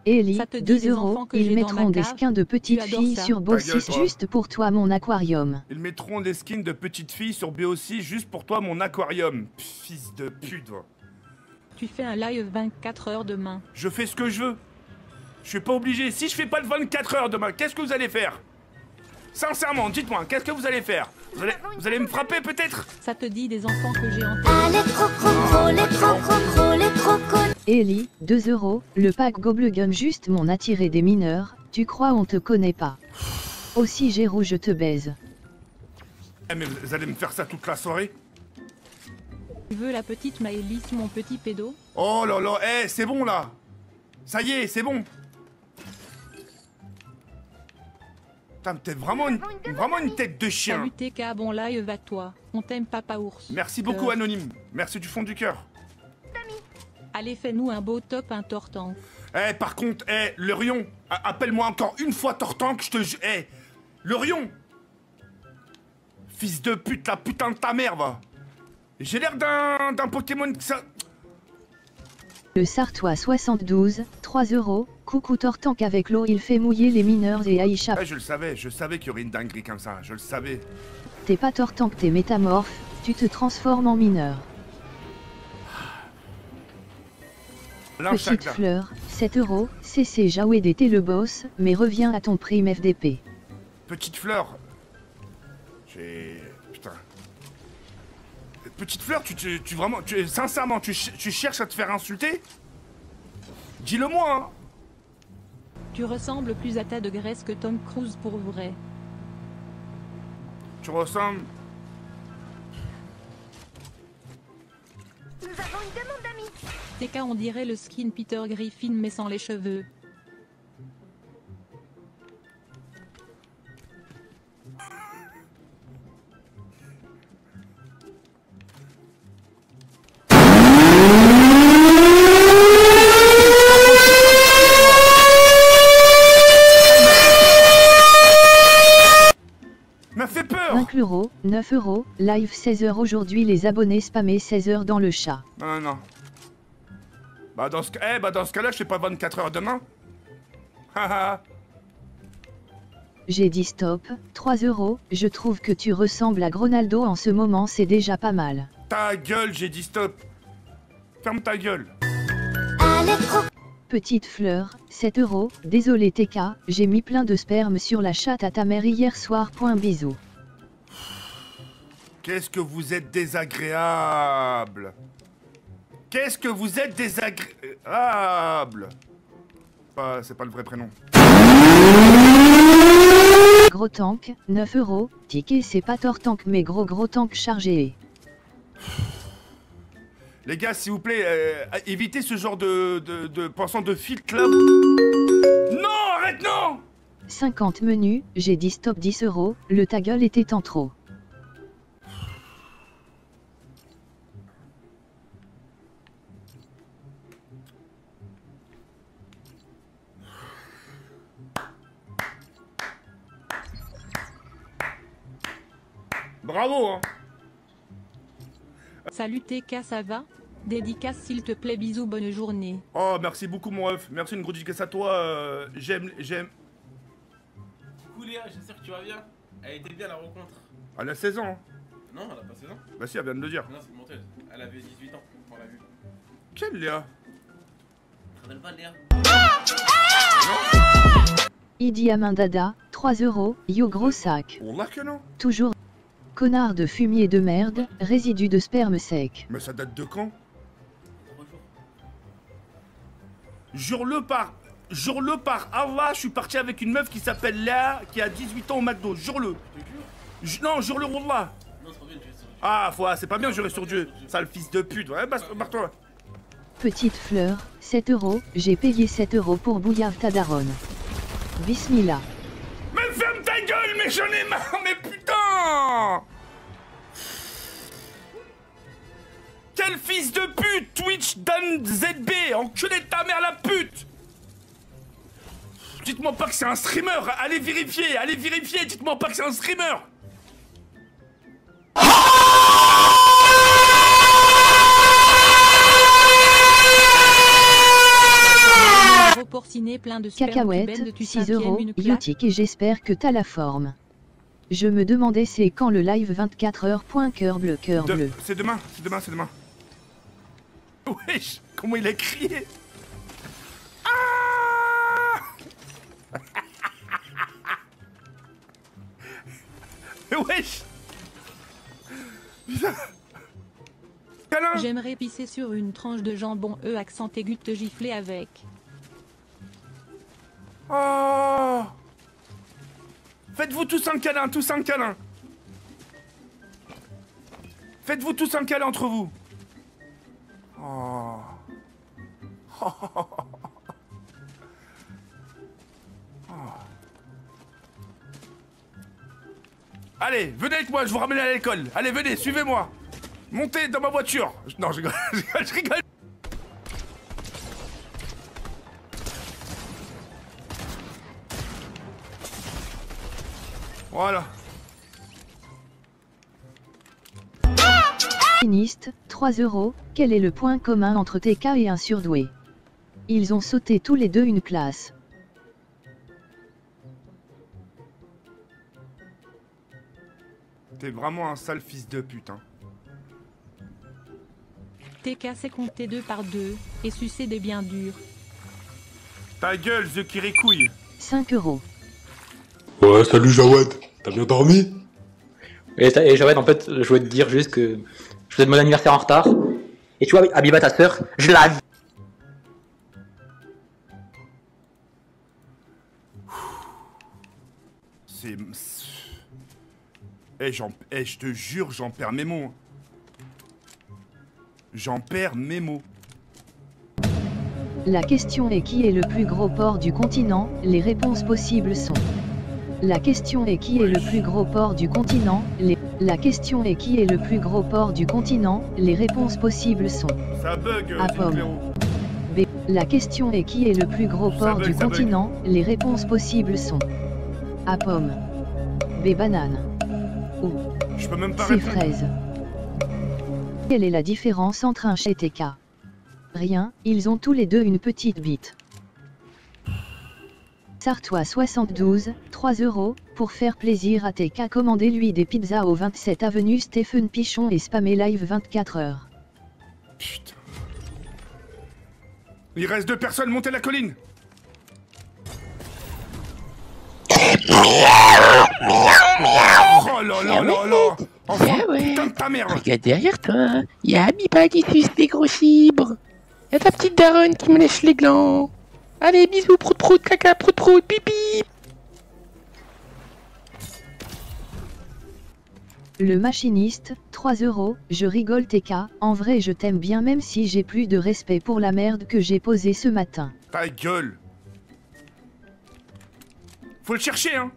Ellie, 2 €. Ils mettront des skins de petites filles sur BO6 juste pour toi, mon aquarium. Ils mettront des skins de petites filles sur BO6 juste pour toi, mon aquarium. Fils de pute, va. Tu fais un live 24 heures demain. Je fais ce que je veux. Je suis pas obligé. Si je fais pas le 24 heures demain, qu'est-ce que vous allez faire? Sincèrement, dites-moi, qu'est-ce que vous allez faire? Vous allez me frapper peut-être? Ça te dit des enfants que j'ai en tête. Ah, les crocro, les crocro, les crocos. Ellie, 2 €, le pack Goblegum juste m'ont attiré des mineurs, tu crois on te connaît pas. Aussi Gérou je te baise. Eh mais vous allez me faire ça toute la soirée? Tu veux la petite Maëlys, mon petit pédo? Oh là là, eh, c'est bon là. Ça y est, c'est bon. Putain, t'es vraiment une tête de chien. Salut TK, bon live à toi. On t'aime papa ours. Merci beaucoup Anonyme. Merci du fond du cœur. Allez, fais-nous un beau top, un tortank. Eh, par contre, le Rion, appelle-moi encore une fois Tortank, je te jure. Eh, le Rion. Fils de pute, la putain de ta mère, va. J'ai l'air d'un Pokémon que ça... Le Sartois 72, 3 €, coucou Tortank avec l'eau il fait mouiller les mineurs et Aïcha. je savais qu'il y aurait une dinguerie comme ça, je le savais. T'es pas Tortank, t'es métamorphe, tu te transformes en mineur. Petite fleur, 7 €, CC Jawed était le boss, mais reviens à ton prime FDP. Petite fleur. Putain. Petite fleur, sincèrement, tu cherches à te faire insulter? Dis-le moi, hein. Tu ressembles plus à tas de graisse que Tom Cruise pour vrai. Tu ressembles... Nous avons une demande d'amis. TK, on dirait le skin Peter Griffin mais sans les cheveux. M'a fait peur. 5 €, 9 €, live 16 h aujourd'hui les abonnés spammés 16 h dans le chat. Non, non. Bah dans ce cas-là, je fais pas 24 heures demain. Haha. J'ai dit stop, 3 €, je trouve que tu ressembles à Ronaldo en ce moment c'est déjà pas mal. Ta gueule, j'ai dit stop. Ferme ta gueule. Petite fleur, 7 €, désolé TK, j'ai mis plein de sperme sur la chatte à ta mère hier soir. Bisous. Qu'est-ce que vous êtes désagréable. Qu'est-ce que vous êtes désagréable. C'est pas le vrai prénom. Gros tank, 9 €, ticket c'est pas Tortank mais gros tank chargé. Les gars, s'il vous plaît, évitez ce genre de pensant de filtre là. Non, arrête, non. 50 menus, j'ai dit stop 10 €, le ta gueule était en trop. Bravo, hein. Salut TK, ça va? Dédicace s'il te plaît, bisous, bonne journée. Oh, merci beaucoup mon ref. Merci, une grosse dédicace à toi. J'aime. Coucou Léa, j'espère que tu vas bien. Elle était bien la rencontre. Elle a 16 ans. Hein. Non, elle a pas 16 ans. Bah si, elle vient de le dire. Non, c'est une menteuse. Elle avait 18 ans quand on l'a vue. Quelle Léa? Tu te rappelles pas de Léa? Idi Amin Dada, 3 €, yo gros sac. Wallah que non. Toujours. Connard de fumier de merde, résidu de sperme sec. Mais ça date de quand? Jure-le par Allah, je suis parti avec une meuf qui s'appelle Léa, qui a 18 ans au McDo. Jure-le. Non, jure-le, Wallah. Ah, c'est pas bien de jurer sur Dieu. Sale fils de pute. Ouais, barre-toi. Petite fleur, 7 €, j'ai payé 7 € pour bouillave ta daronne. Bismillah. Mais ferme ta gueule, mais j'en ai marre, mais putain! Quel fils de pute! Twitch Dan ZB, enculé de ta mère la pute! Dites-moi pas que c'est un streamer, allez vérifier, dites-moi pas que c'est un streamer! Porciné plein de sperme, Cacahuète, 6 €, Yotik et j'espère que t'as la forme. Je me demandais c'est quand le live 24 h. Cœur bleu. C'est demain. Wesh, comment il a crié. Ah wesh. Putain. Câlin. J'aimerais pisser sur une tranche de jambon, accent aigu, te gifler avec. Oh. Faites-vous tous un câlin, tous un câlin. Faites-vous tous un câlin entre vous. Oh. Oh. Oh. Allez, venez avec moi, je vous ramène à l'école. Allez, venez, suivez-moi. Montez dans ma voiture. Non, je rigole, je rigole. Voilà. Finiste, 3 €. Quel est le point commun entre TK et un surdoué? Ils ont sauté tous les deux une classe. T'es vraiment un sale fils de pute, hein. TK sait compter 2 par 2 et sucer des biens durs. Ta gueule, The Kirikouille. 5 €. Ouais, salut Jawed, t'as bien dormi? Et Jawed, en fait, je voulais te dire juste que je faisais mon anniversaire en retard. Et tu vois, Abiba, ta sœur, je la... C'est... Eh, je te jure, j'en perds mes mots. J'en perds mes mots. La question est qui est le plus gros port du continent? Les réponses possibles sont... La question est qui est le plus gros port du continent? La question est qui est le plus gros port du continent? Les réponses possibles sont... Ça bug, Apom. B. La question est qui est le plus gros port du continent? Les réponses possibles sont... A pomme. B. Banane. Ou... Je peux même pas C. répondre. Fraise. Quelle est la différence entre un chat et TK? Rien, ils ont tous les deux une petite bite. Sartois 72, 3 €. Pour faire plaisir à TK, commandez-lui des pizzas au 27 avenue Stephen Pichon et spammez live 24 h. Putain. Il reste 2 personnes, montez la colline. Oh là là là là. Enfin, putain de ta mère. Regarde derrière toi, y'a Abiba qui suce des gros fibres. Y'a ta petite daronne qui me lèche les glands. Allez, bisous, prout prout, caca, prout prout, pipi. Le machiniste, 3 €. Je rigole TK, en vrai je t'aime bien même si j'ai plus de respect pour la merde que j'ai posée ce matin. Ta gueule. Faut le chercher, hein.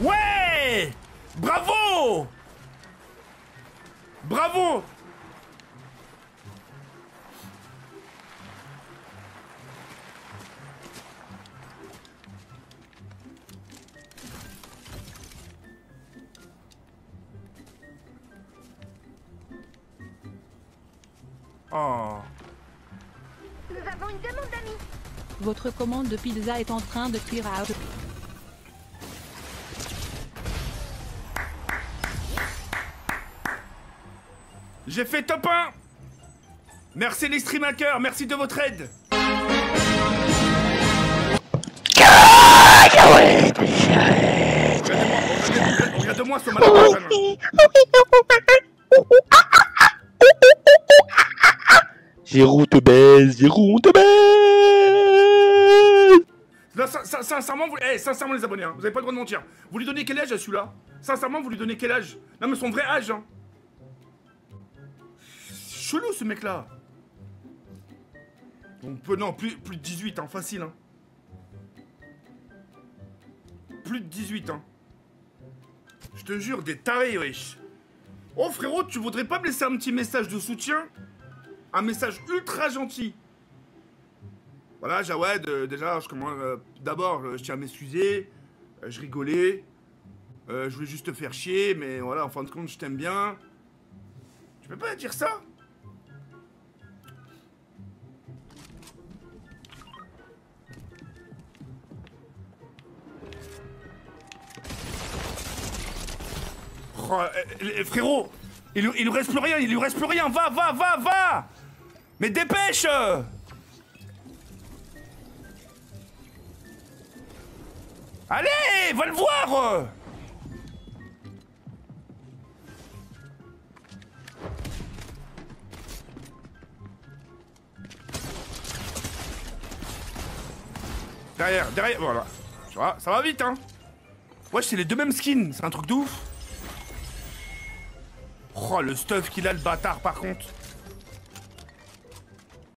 Ouais! Bravo! Bravo! Oh. Nous avons une demande d'amis. Votre commande de pizza est en train de cuire à... J'ai fait top 1. Merci les streamhackers, merci de votre aide. Regarde-moi ce malade. Giroud te baise, Giroud te baise. Là, sincèrement, sincèrement les abonnés, hein, vous avez pas le droit de mentir. Vous lui donnez quel âge à celui-là? Sincèrement, vous lui donnez quel âge? Non mais son vrai âge, hein. Chelou ce mec là. On peut, non, plus de 18 hein, facile hein. Plus de 18 hein. Je te jure, des tarés wesh. Oh frérot, tu voudrais pas me laisser un petit message de soutien? Un message ultra gentil. Voilà Jawed, déjà je commence d'abord je tiens à m'excuser. Je rigolais. Je voulais juste te faire chier, mais voilà, en fin de compte je t'aime bien. Tu peux pas dire ça? Oh, frérot, il lui reste plus rien, il lui reste plus rien. Va. Mais dépêche. Allez, va le voir. Derrière, voilà. Tu vois, ça va vite, hein. Ouais, c'est les deux mêmes skins, c'est un truc de ouf. Oh, le stuff qu'il a, le bâtard, par contre.